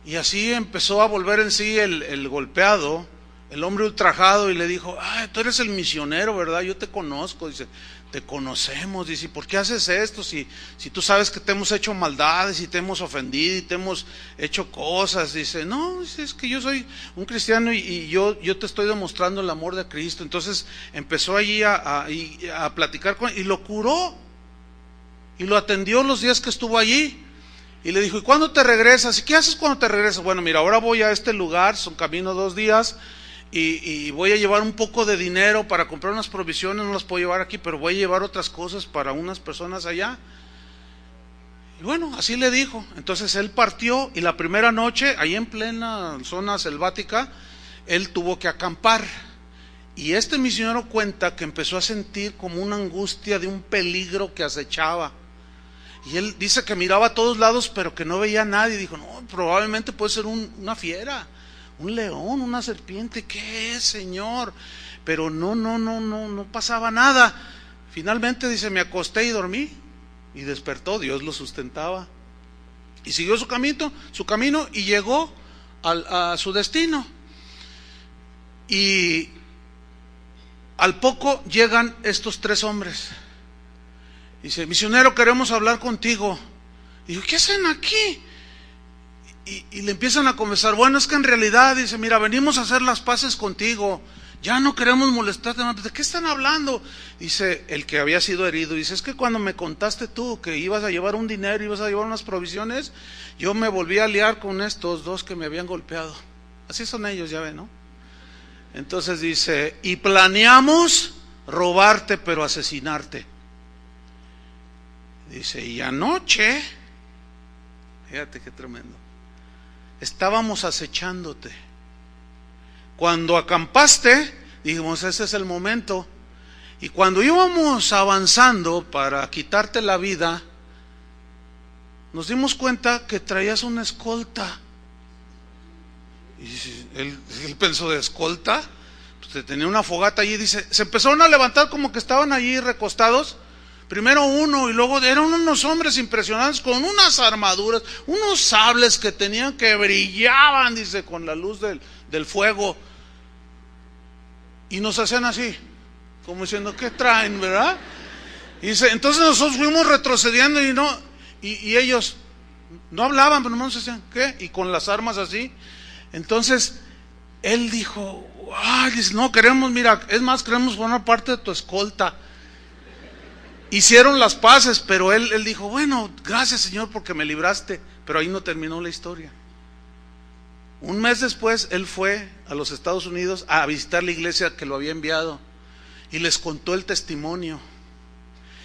Y así empezó a volver en sí el golpeado, el hombre ultrajado, y le dijo, tú eres el misionero, ¿verdad? Yo te conozco. Dice, te conocemos. Dice, ¿por qué haces esto? Si tú sabes que te hemos hecho maldades y te hemos ofendido y te hemos hecho cosas. Dice, no, es que yo soy un cristiano y yo te estoy demostrando el amor de Cristo. Entonces empezó allí a platicar con él y lo curó y lo atendió los días que estuvo allí. Y le dijo, ¿y cuándo te regresas? ¿Y qué haces cuando te regresas? Bueno, mira, ahora voy a este lugar, son camino 2 días. Y voy a llevar un poco de dinero para comprar unas provisiones, no las puedo llevar aquí, pero voy a llevar otras cosas para unas personas allá. Y bueno, así le dijo. Entonces él partió y la primera noche, ahí en plena zona selvática, él tuvo que acampar. Y este misionero cuenta que empezó a sentir como una angustia de un peligro que acechaba. Y él dice que miraba a todos lados, pero que no veía a nadie. Dijo, no, probablemente puede ser una fiera, un león, una serpiente. ¿Qué es, Señor? Pero no pasaba nada. Finalmente dice, me acosté y dormí. Y despertó, Dios lo sustentaba. Y siguió su camino y llegó a su destino. Y al poco llegan estos 3 hombres. Dice, misionero, queremos hablar contigo. Y digo, ¿qué hacen aquí? Y le empiezan a conversar. Bueno, es que en realidad, dice, mira, venimos a hacer las paces contigo. Ya no queremos molestarte más. ¿De qué están hablando? Dice el que había sido herido. Dice, es que cuando me contaste tú que ibas a llevar un dinero, ibas a llevar unas provisiones, yo me volví a liar con estos 2 que me habían golpeado. Así son ellos, ya ven, ¿no? Entonces dice, y planeamos robarte pero asesinarte. Dice, y anoche, fíjate qué tremendo, estábamos acechándote. Cuando acampaste, dijimos, ese es el momento. Y cuando íbamos avanzando para quitarte la vida, nos dimos cuenta que traías una escolta. Y él pensó, ¿de escolta? Pues tenía una fogata allí. Dice, se empezaron a levantar como que estaban allí recostados. Primero uno y luego eran unos hombres impresionantes con unas armaduras, unos sables que tenían, que brillaban, dice, con la luz del fuego. Y nos hacían así, como diciendo, ¿qué traen, verdad? Y dice, entonces nosotros fuimos retrocediendo y ellos no hablaban, pero nomás decían, ¿qué? Y con las armas así. Entonces él dijo, ay, dice, no queremos, mira, es más, queremos formar parte de tu escolta. Hicieron las paces, pero él dijo, bueno, gracias, Señor, porque me libraste. Pero ahí no terminó la historia. Un mes después, él fue a los Estados Unidos a visitar la iglesia que lo había enviado y les contó el testimonio.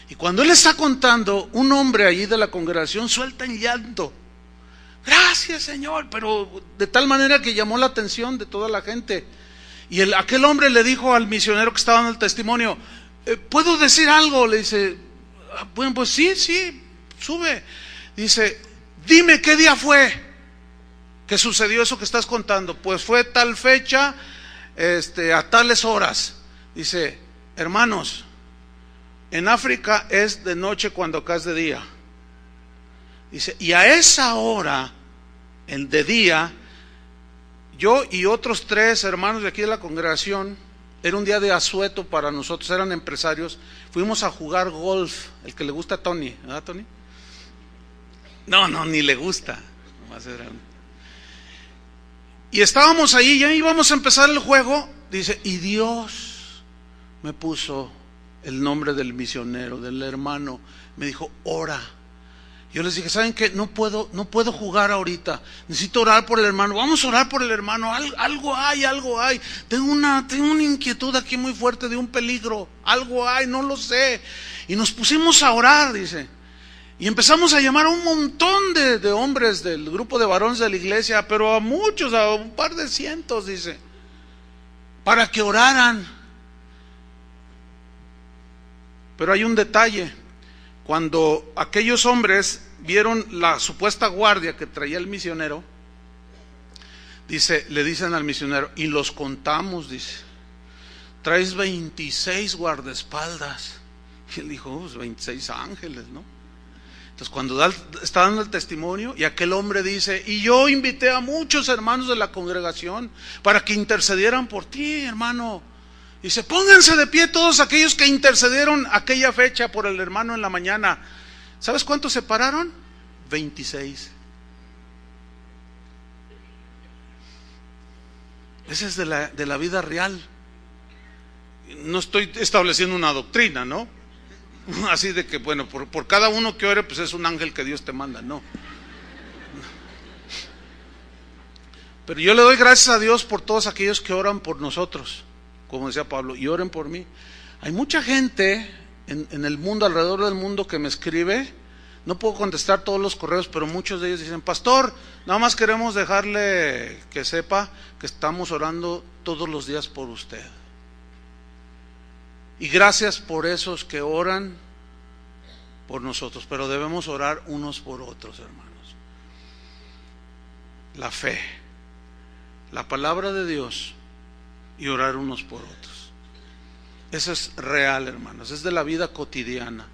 Y cuando él está contando, un hombre allí de la congregación suelta en llanto. Gracias, Señor, pero de tal manera que llamó la atención de toda la gente. Y aquel hombre le dijo al misionero que estaba dando el testimonio, ¿puedo decir algo? Le dice, bueno, pues sí, sube. Dice, dime qué día fue que sucedió eso que estás contando. Pues fue tal fecha, a tales horas. Dice, hermanos, en África es de noche cuando acá es de día. Dice, y a esa hora, de día, yo y otros 3 hermanos de aquí de la congregación, era un día de asueto para nosotros, eran empresarios, fuimos a jugar golf, el que le gusta a Tony, ¿verdad, Tony? No, ni le gusta. Y estábamos ahí, ya íbamos a empezar el juego, dice, y Dios me puso el nombre del misionero, del hermano, me dijo, ora. Yo les dije, ¿saben qué? No puedo jugar ahorita. Necesito orar por el hermano. Vamos a orar por el hermano. Algo hay. Tengo una inquietud aquí muy fuerte de un peligro. Algo hay, no lo sé. Y nos pusimos a orar, dice. Y empezamos a llamar a un montón de hombres del grupo de varones de la iglesia, pero a muchos, a un par de cientos, dice, para que oraran. Pero hay un detalle. Cuando aquellos hombres vieron la supuesta guardia que traía el misionero, dice, le dicen al misionero, y los contamos, dice, traes 26 guardaespaldas. Y él dijo, pues 26 ángeles, ¿no? Entonces cuando está dando el testimonio, y aquel hombre dice, y yo invité a muchos hermanos de la congregación para que intercedieran por ti, hermano. Dice, pónganse de pie todos aquellos que intercedieron aquella fecha por el hermano en la mañana. ¿Sabes cuántos se pararon? 26. Esa es de la vida real. No estoy estableciendo una doctrina, ¿no? Así de que, bueno, por cada uno que ore, pues es un ángel que Dios te manda, no. Pero yo le doy gracias a Dios por todos aquellos que oran por nosotros. Como decía Pablo, y oren por mí. Hay mucha gente en el mundo, alrededor del mundo, que me escribe No puedo contestar todos los correos, pero muchos de ellos dicen: pastor, nada más queremos dejarle que sepa que estamos orando todos los días por usted. Y gracias por esos que oran por nosotros, pero debemos orar unos por otros, hermanos. La fe, la palabra de Dios y orar unos por otros. Eso es real, hermanos, es de la vida cotidiana.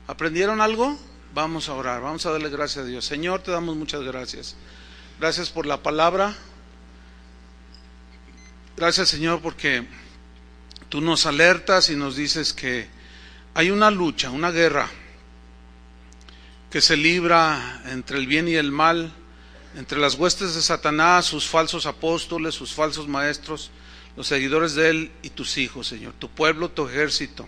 ¿Aprendieron algo? Vamos a orar, vamos a darle gracias a Dios. Señor, te damos muchas gracias. Gracias por la palabra. Gracias, Señor, porque tú nos alertas y nos dices que hay una lucha, una guerra que se libra entre el bien y el mal, entre las huestes de Satanás, sus falsos apóstoles, sus falsos maestros, los seguidores de él y tus hijos, Señor, tu pueblo, tu ejército.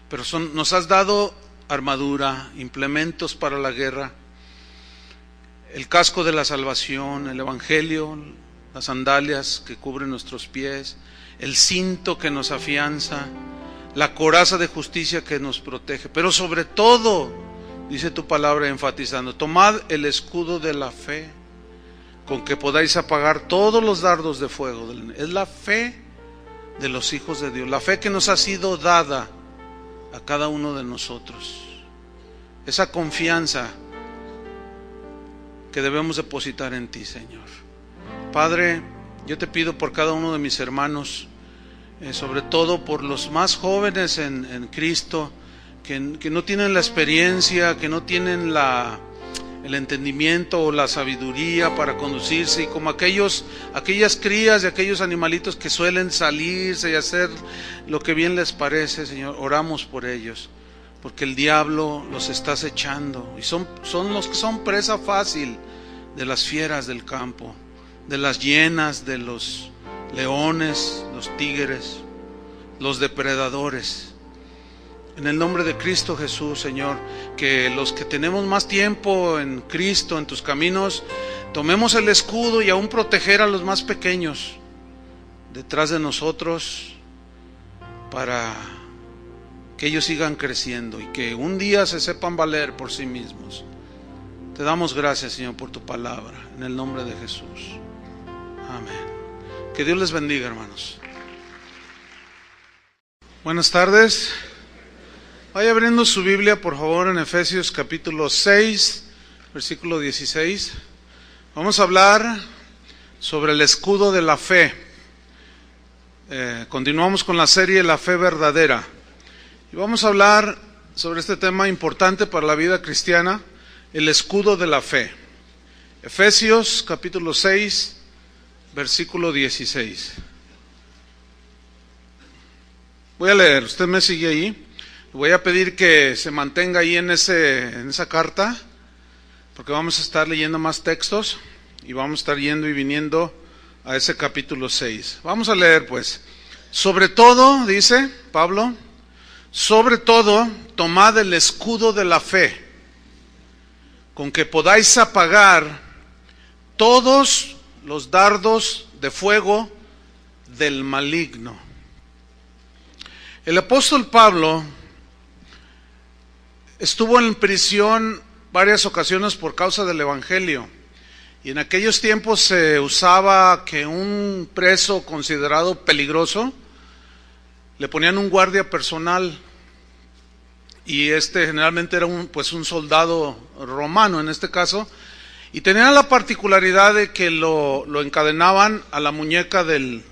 Pero nos has dado armadura, implementos para la guerra, el casco de la salvación, el evangelio, las sandalias que cubren nuestros pies, el cinto que nos afianza, la coraza de justicia que nos protege. Pero sobre todo, dice tu palabra enfatizando, tomad el escudo de la fe, con que podáis apagar todos los dardos de fuego. Es la fe de los hijos de Dios, la fe que nos ha sido dada a cada uno de nosotros, esa confianza que debemos depositar en ti, Señor. Padre, yo te pido por cada uno de mis hermanos, sobre todo por los más jóvenes en Cristo, que no tienen la experiencia, que no tienen el entendimiento o la sabiduría para conducirse, y como aquellas crías de aquellos animalitos que suelen salirse y hacer lo que bien les parece, Señor, oramos por ellos, porque el diablo los está acechando y son los que son presa fácil de las fieras del campo, de las hienas, de los leones, los tigres, los depredadores. En el nombre de Cristo Jesús, Señor, que los que tenemos más tiempo en Cristo, en tus caminos, tomemos el escudo y aún proteger a los más pequeños detrás de nosotros, para que ellos sigan creciendo y que un día se sepan valer por sí mismos. Te damos gracias, Señor, por tu palabra, en el nombre de Jesús. Amén. Que Dios les bendiga, hermanos. Buenas tardes. Vaya abriendo su Biblia, por favor, en Efesios capítulo 6, versículo 16. Vamos a hablar sobre el escudo de la fe. Continuamos con la serie La Fe Verdadera. Y vamos a hablar sobre este tema importante para la vida cristiana, el escudo de la fe. Efesios capítulo 6, versículo 16. Voy a leer, usted me sigue ahí. Voy a pedir que se mantenga ahí en esa carta, porque vamos a estar leyendo más textos y vamos a estar yendo y viniendo a ese capítulo 6. Vamos a leer pues. Sobre todo, dice Pablo, sobre todo, tomad el escudo de la fe, con que podáis apagar todos los dardos de fuego del maligno. El apóstol Pablo estuvo en prisión varias ocasiones por causa del evangelio, y en aquellos tiempos se usaba que un preso considerado peligroso le ponían un guardia personal, y generalmente era un soldado romano en este caso, y tenía la particularidad de que lo encadenaban a la muñeca del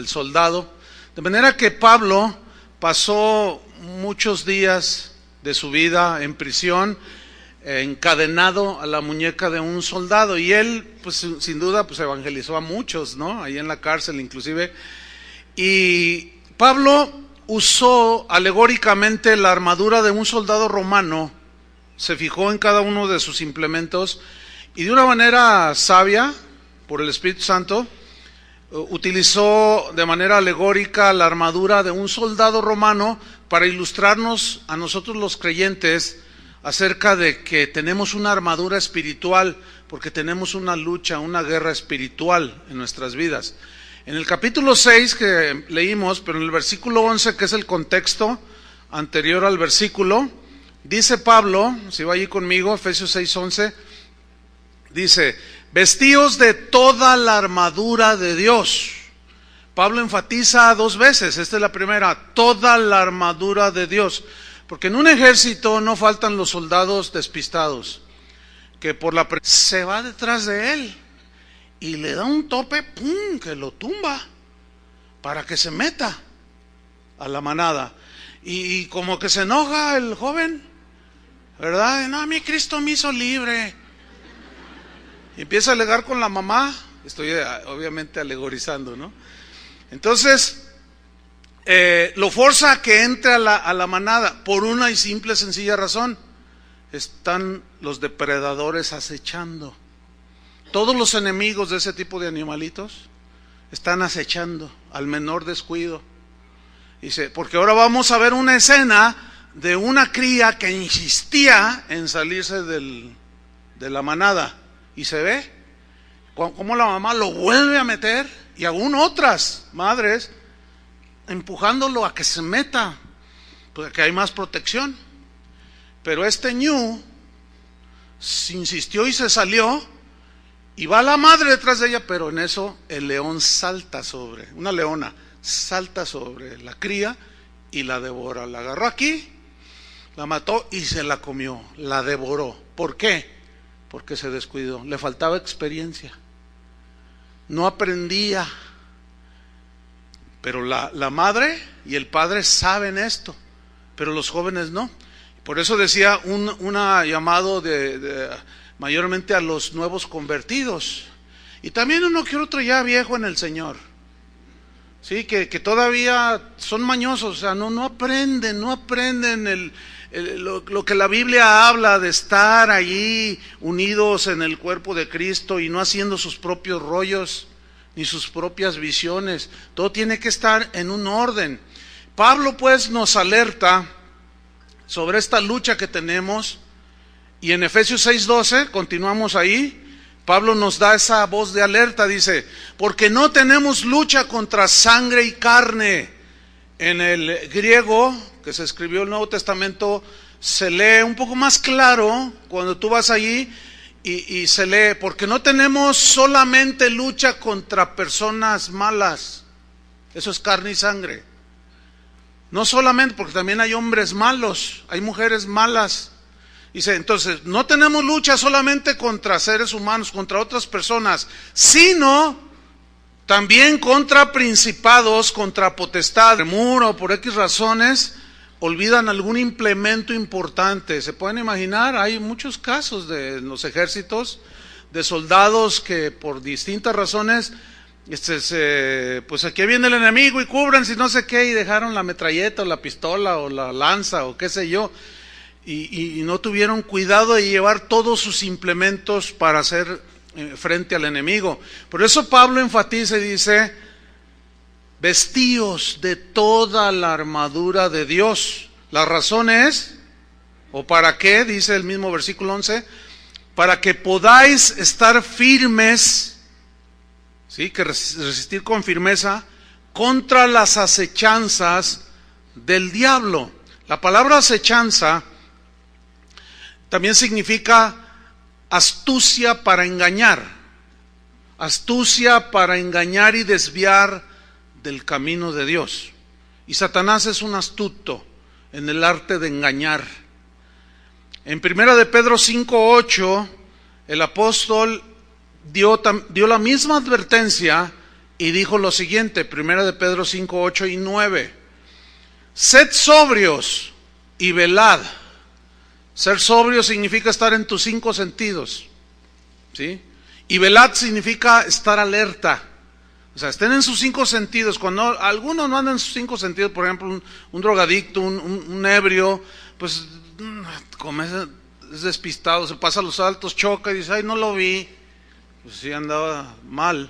soldado, de manera que Pablo pasó muchos días de su vida en prisión, encadenado a la muñeca de un soldado, y él pues sin duda pues evangelizó a muchos, ¿no? Ahí en la cárcel inclusive. Y Pablo usó alegóricamente la armadura de un soldado romano, se fijó en cada uno de sus implementos y de una manera sabia, por el Espíritu Santo, utilizó de manera alegórica la armadura de un soldado romano para ilustrarnos a nosotros los creyentes acerca de que tenemos una armadura espiritual, porque tenemos una lucha, una guerra espiritual en nuestras vidas. En el capítulo 6 que leímos, pero en el versículo 11, que es el contexto anterior al versículo, Dice Pablo, si va allí conmigo, Efesios 6:11, dice, vestíos de toda la armadura de Dios. Pablo enfatiza 2 veces, esta es la primera, toda la armadura de Dios. Porque en un ejército no faltan los soldados despistados, que por la se va detrás de él y le da un tope, ¡pum!, que lo tumba para que se meta a la manada. Y como que se enoja el joven, ¿verdad? No, a mí Cristo me hizo libre. Y empieza a alegar con la mamá. Estoy obviamente alegorizando, ¿no? Entonces, lo forza a que entre a la manada por una y simple sencilla razón. Están los depredadores acechando. Todos los enemigos de ese tipo de animalitos están acechando al menor descuido. Dice, porque ahora vamos a ver una escena de una cría que insistía en salirse de la manada. Y se ve cómo la mamá lo vuelve a meter, y aún otras madres empujándolo a que se meta, porque hay más protección. Pero este ñu insistió y se salió, y va la madre detrás de ella, pero en eso el león salta sobre, una leona salta sobre la cría y la devora. La agarró aquí, la mató y se la comió, la devoró. ¿Por qué? Porque se descuidó, le faltaba experiencia, no aprendía. Pero la madre y el padre saben esto, pero los jóvenes no. Por eso decía un llamado mayormente a los nuevos convertidos, y también uno que otro ya viejo en el Señor, sí, que todavía son mañosos, o sea, no aprenden lo que la Biblia habla de estar allí unidos en el cuerpo de Cristo y no haciendo sus propios rollos ni sus propias visiones. Todo tiene que estar en un orden. Pablo pues nos alerta sobre esta lucha que tenemos, y en Efesios 6:12, continuamos ahí, Pablo nos da esa voz de alerta, dice, porque no tenemos lucha contra sangre y carne. En el griego que se escribió el Nuevo Testamento se lee un poco más claro cuando tú vas allí, y se lee, porque no tenemos solamente lucha contra personas malas. Eso es carne y sangre. No solamente, porque también hay hombres malos, hay mujeres malas. Dice, entonces, no tenemos lucha solamente contra seres humanos, contra otras personas, sino también contra principados, contra potestades. Muro, por X razones, olvidan algún implemento importante. Se pueden imaginar, hay muchos casos de los ejércitos, de soldados que por distintas razones, pues aquí viene el enemigo y cúbranse y no sé qué, y dejaron la metralleta o la pistola o la lanza o qué sé yo, y no tuvieron cuidado de llevar todos sus implementos para hacer frente al enemigo. Por eso Pablo enfatiza y dice, vestíos de toda la armadura de Dios. La razón es, o para qué, dice el mismo versículo 11, para que podáis estar firmes, ¿sí? Que resistir con firmeza contra las acechanzas del diablo. La palabra acechanza también significa astucia para engañar. Astucia para engañar y desviar del camino de Dios. Y Satanás es un astuto en el arte de engañar. En 1 de Pedro 5:8, el apóstol dio la misma advertencia y dijo lo siguiente, 1 de Pedro 5:8 y 9. Sed sobrios y velad. Ser sobrio significa estar en tus 5 sentidos, ¿sí? Y velad significa estar alerta. O sea, estén en sus 5 sentidos. Cuando algunos no andan en sus 5 sentidos, por ejemplo, un drogadicto, un ebrio, pues como es despistado, se pasa a los altos, choca y dice, ay, no lo vi. Pues sí, andaba mal.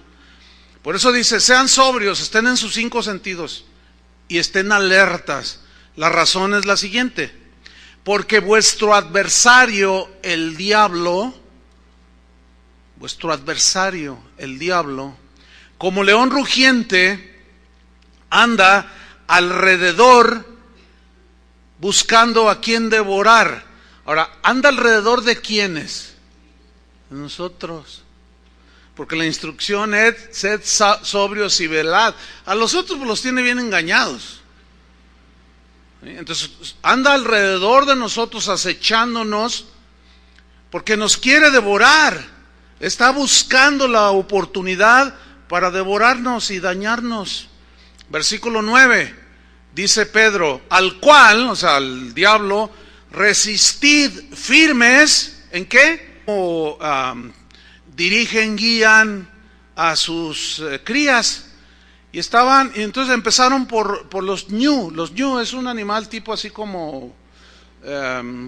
Por eso dice, sean sobrios, estén en sus 5 sentidos y estén alertas. La razón es la siguiente, porque vuestro adversario, el diablo, como león rugiente, anda alrededor buscando a quién devorar. Ahora, ¿anda alrededor de quiénes? De nosotros. Porque la instrucción es, sed sobrios y velad. A los otros los tiene bien engañados. Entonces, anda alrededor de nosotros acechándonos porque nos quiere devorar. Está buscando la oportunidad para devorarnos y dañarnos. Versículo 9, dice Pedro, al cual, o sea, al diablo, resistid firmes, ¿en qué? Dirigen, guían a sus crías. Y entonces empezaron por los ñu. Los ñu es un animal tipo así como,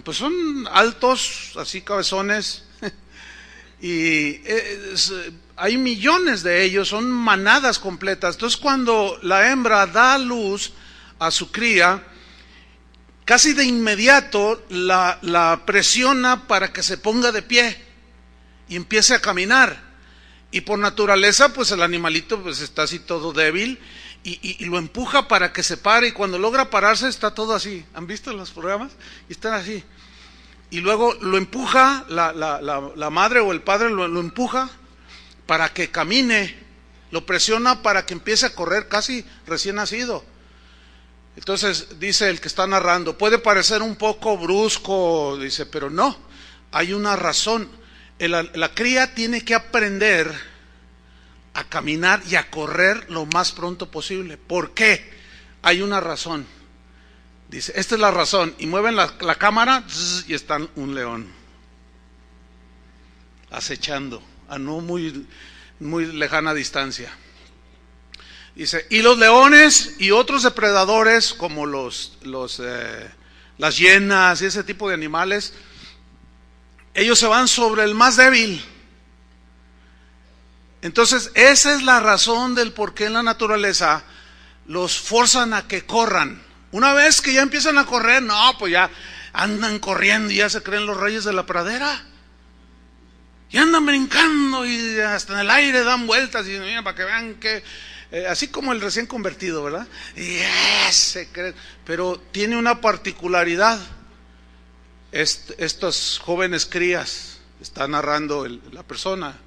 pues son altos, así cabezones. Y hay millones de ellos, son manadas completas. Entonces cuando la hembra da luz a su cría, casi de inmediato la presiona para que se ponga de pie y empiece a caminar. Y por naturaleza, pues el animalito pues está así todo débil y lo empuja para que se pare, y cuando logra pararse está todo así. ¿Han visto los programas? Y están así. Y luego lo empuja, la madre o el padre lo empuja para que camine, lo presiona para que empiece a correr casi recién nacido. Entonces dice el que está narrando, puede parecer un poco brusco, dice, pero no, hay una razón. La cría tiene que aprender a caminar y a correr lo más pronto posible. ¿Por qué? Hay una razón. Dice, esta es la razón. Y mueven la cámara y están un león acechando a no muy lejana distancia. Dice, y los leones y otros depredadores como las hienas y ese tipo de animales, ellos se van sobre el más débil. Entonces esa es la razón del por qué en la naturaleza los forzan a que corran. Una vez que ya empiezan a correr, no, pues ya andan corriendo y ya se creen los reyes de la pradera. Y andan brincando y hasta en el aire dan vueltas y mira, para que vean que así como el recién convertido, ¿verdad? Y se creen, pero tiene una particularidad. Estos jóvenes crías, está narrando la persona,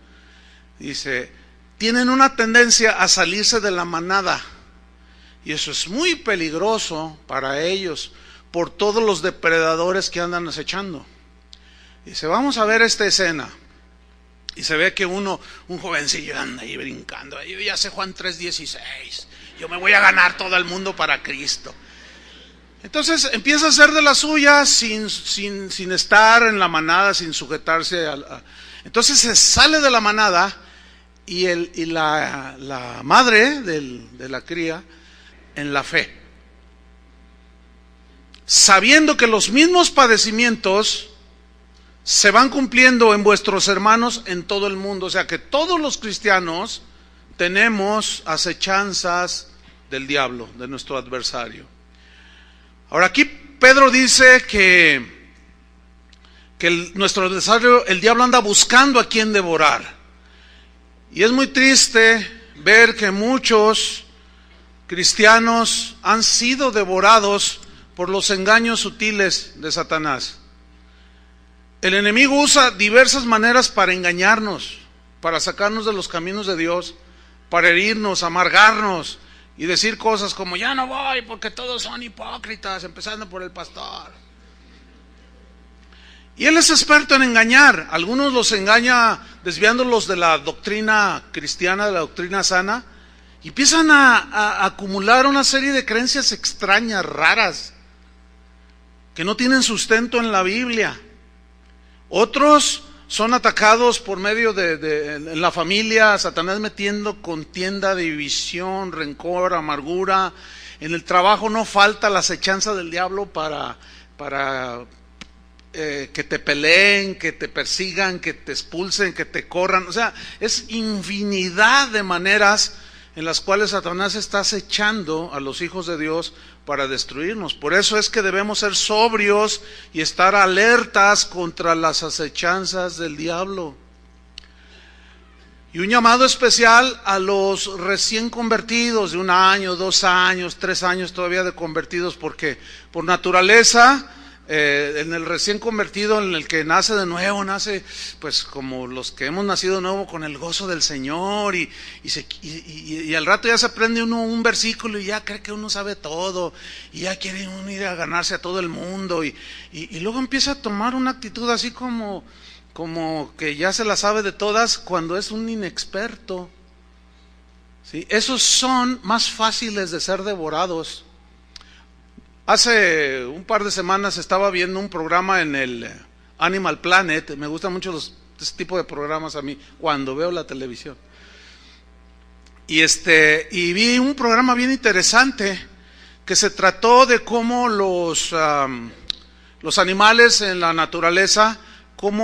dice, tienen una tendencia a salirse de la manada. Y eso es muy peligroso para ellos por todos los depredadores que andan acechando. Dice, vamos a ver esta escena. Y se ve que un jovencillo anda ahí brincando. Yo ya sé Juan 3:16. Yo me voy a ganar todo el mundo para Cristo. Entonces empieza a hacer de las suyas sin estar en la manada, sin sujetarse entonces se sale de la manada y la madre de la cría en la fe, sabiendo que los mismos padecimientos se van cumpliendo en vuestros hermanos en todo el mundo. O sea que todos los cristianos tenemos acechanzas del diablo, de nuestro adversario. Ahora aquí Pedro dice que nuestro adversario, el diablo, anda buscando a quien devorar. Y es muy triste ver que muchos cristianos han sido devorados por los engaños sutiles de Satanás. El enemigo usa diversas maneras para engañarnos, para sacarnos de los caminos de Dios, para herirnos, amargarnos y decir cosas como ya no voy porque todos son hipócritas, empezando por el pastor. Y él es experto en engañar. Algunos los engaña desviándolos de la doctrina cristiana, de la doctrina sana, y empiezan a acumular una serie de creencias extrañas, raras, que no tienen sustento en la Biblia. Otros son atacados por medio en la familia, Satanás metiendo contienda, división, rencor, amargura. En el trabajo no falta la acechanza del diablo para que te peleen, que te persigan, que te expulsen, que te corran. O sea, es infinidad de maneras en las cuales Satanás está acechando a los hijos de Dios para destruirnos. Por eso es que debemos ser sobrios y estar alertas contra las acechanzas del diablo. Y un llamado especial a los recién convertidos, de 1 año, 2 años, 3 años todavía de convertidos, porque por naturaleza, en el recién convertido, en el que nace de nuevo, nace pues como los que hemos nacido de nuevo con el gozo del Señor, y al rato ya se aprende uno un versículo y ya cree que uno sabe todo, y ya quiere uno ir a ganarse a todo el mundo, y luego empieza a tomar una actitud así como que ya se la sabe de todas cuando es un inexperto. ¿Sí? Esos son más fáciles de ser devorados. Hace un par de semanas estaba viendo un programa en el Animal Planet. Me gustan mucho este tipo de programas a mí cuando veo la televisión. Y vi un programa bien interesante que se trató de cómo los animales en la naturaleza, cómo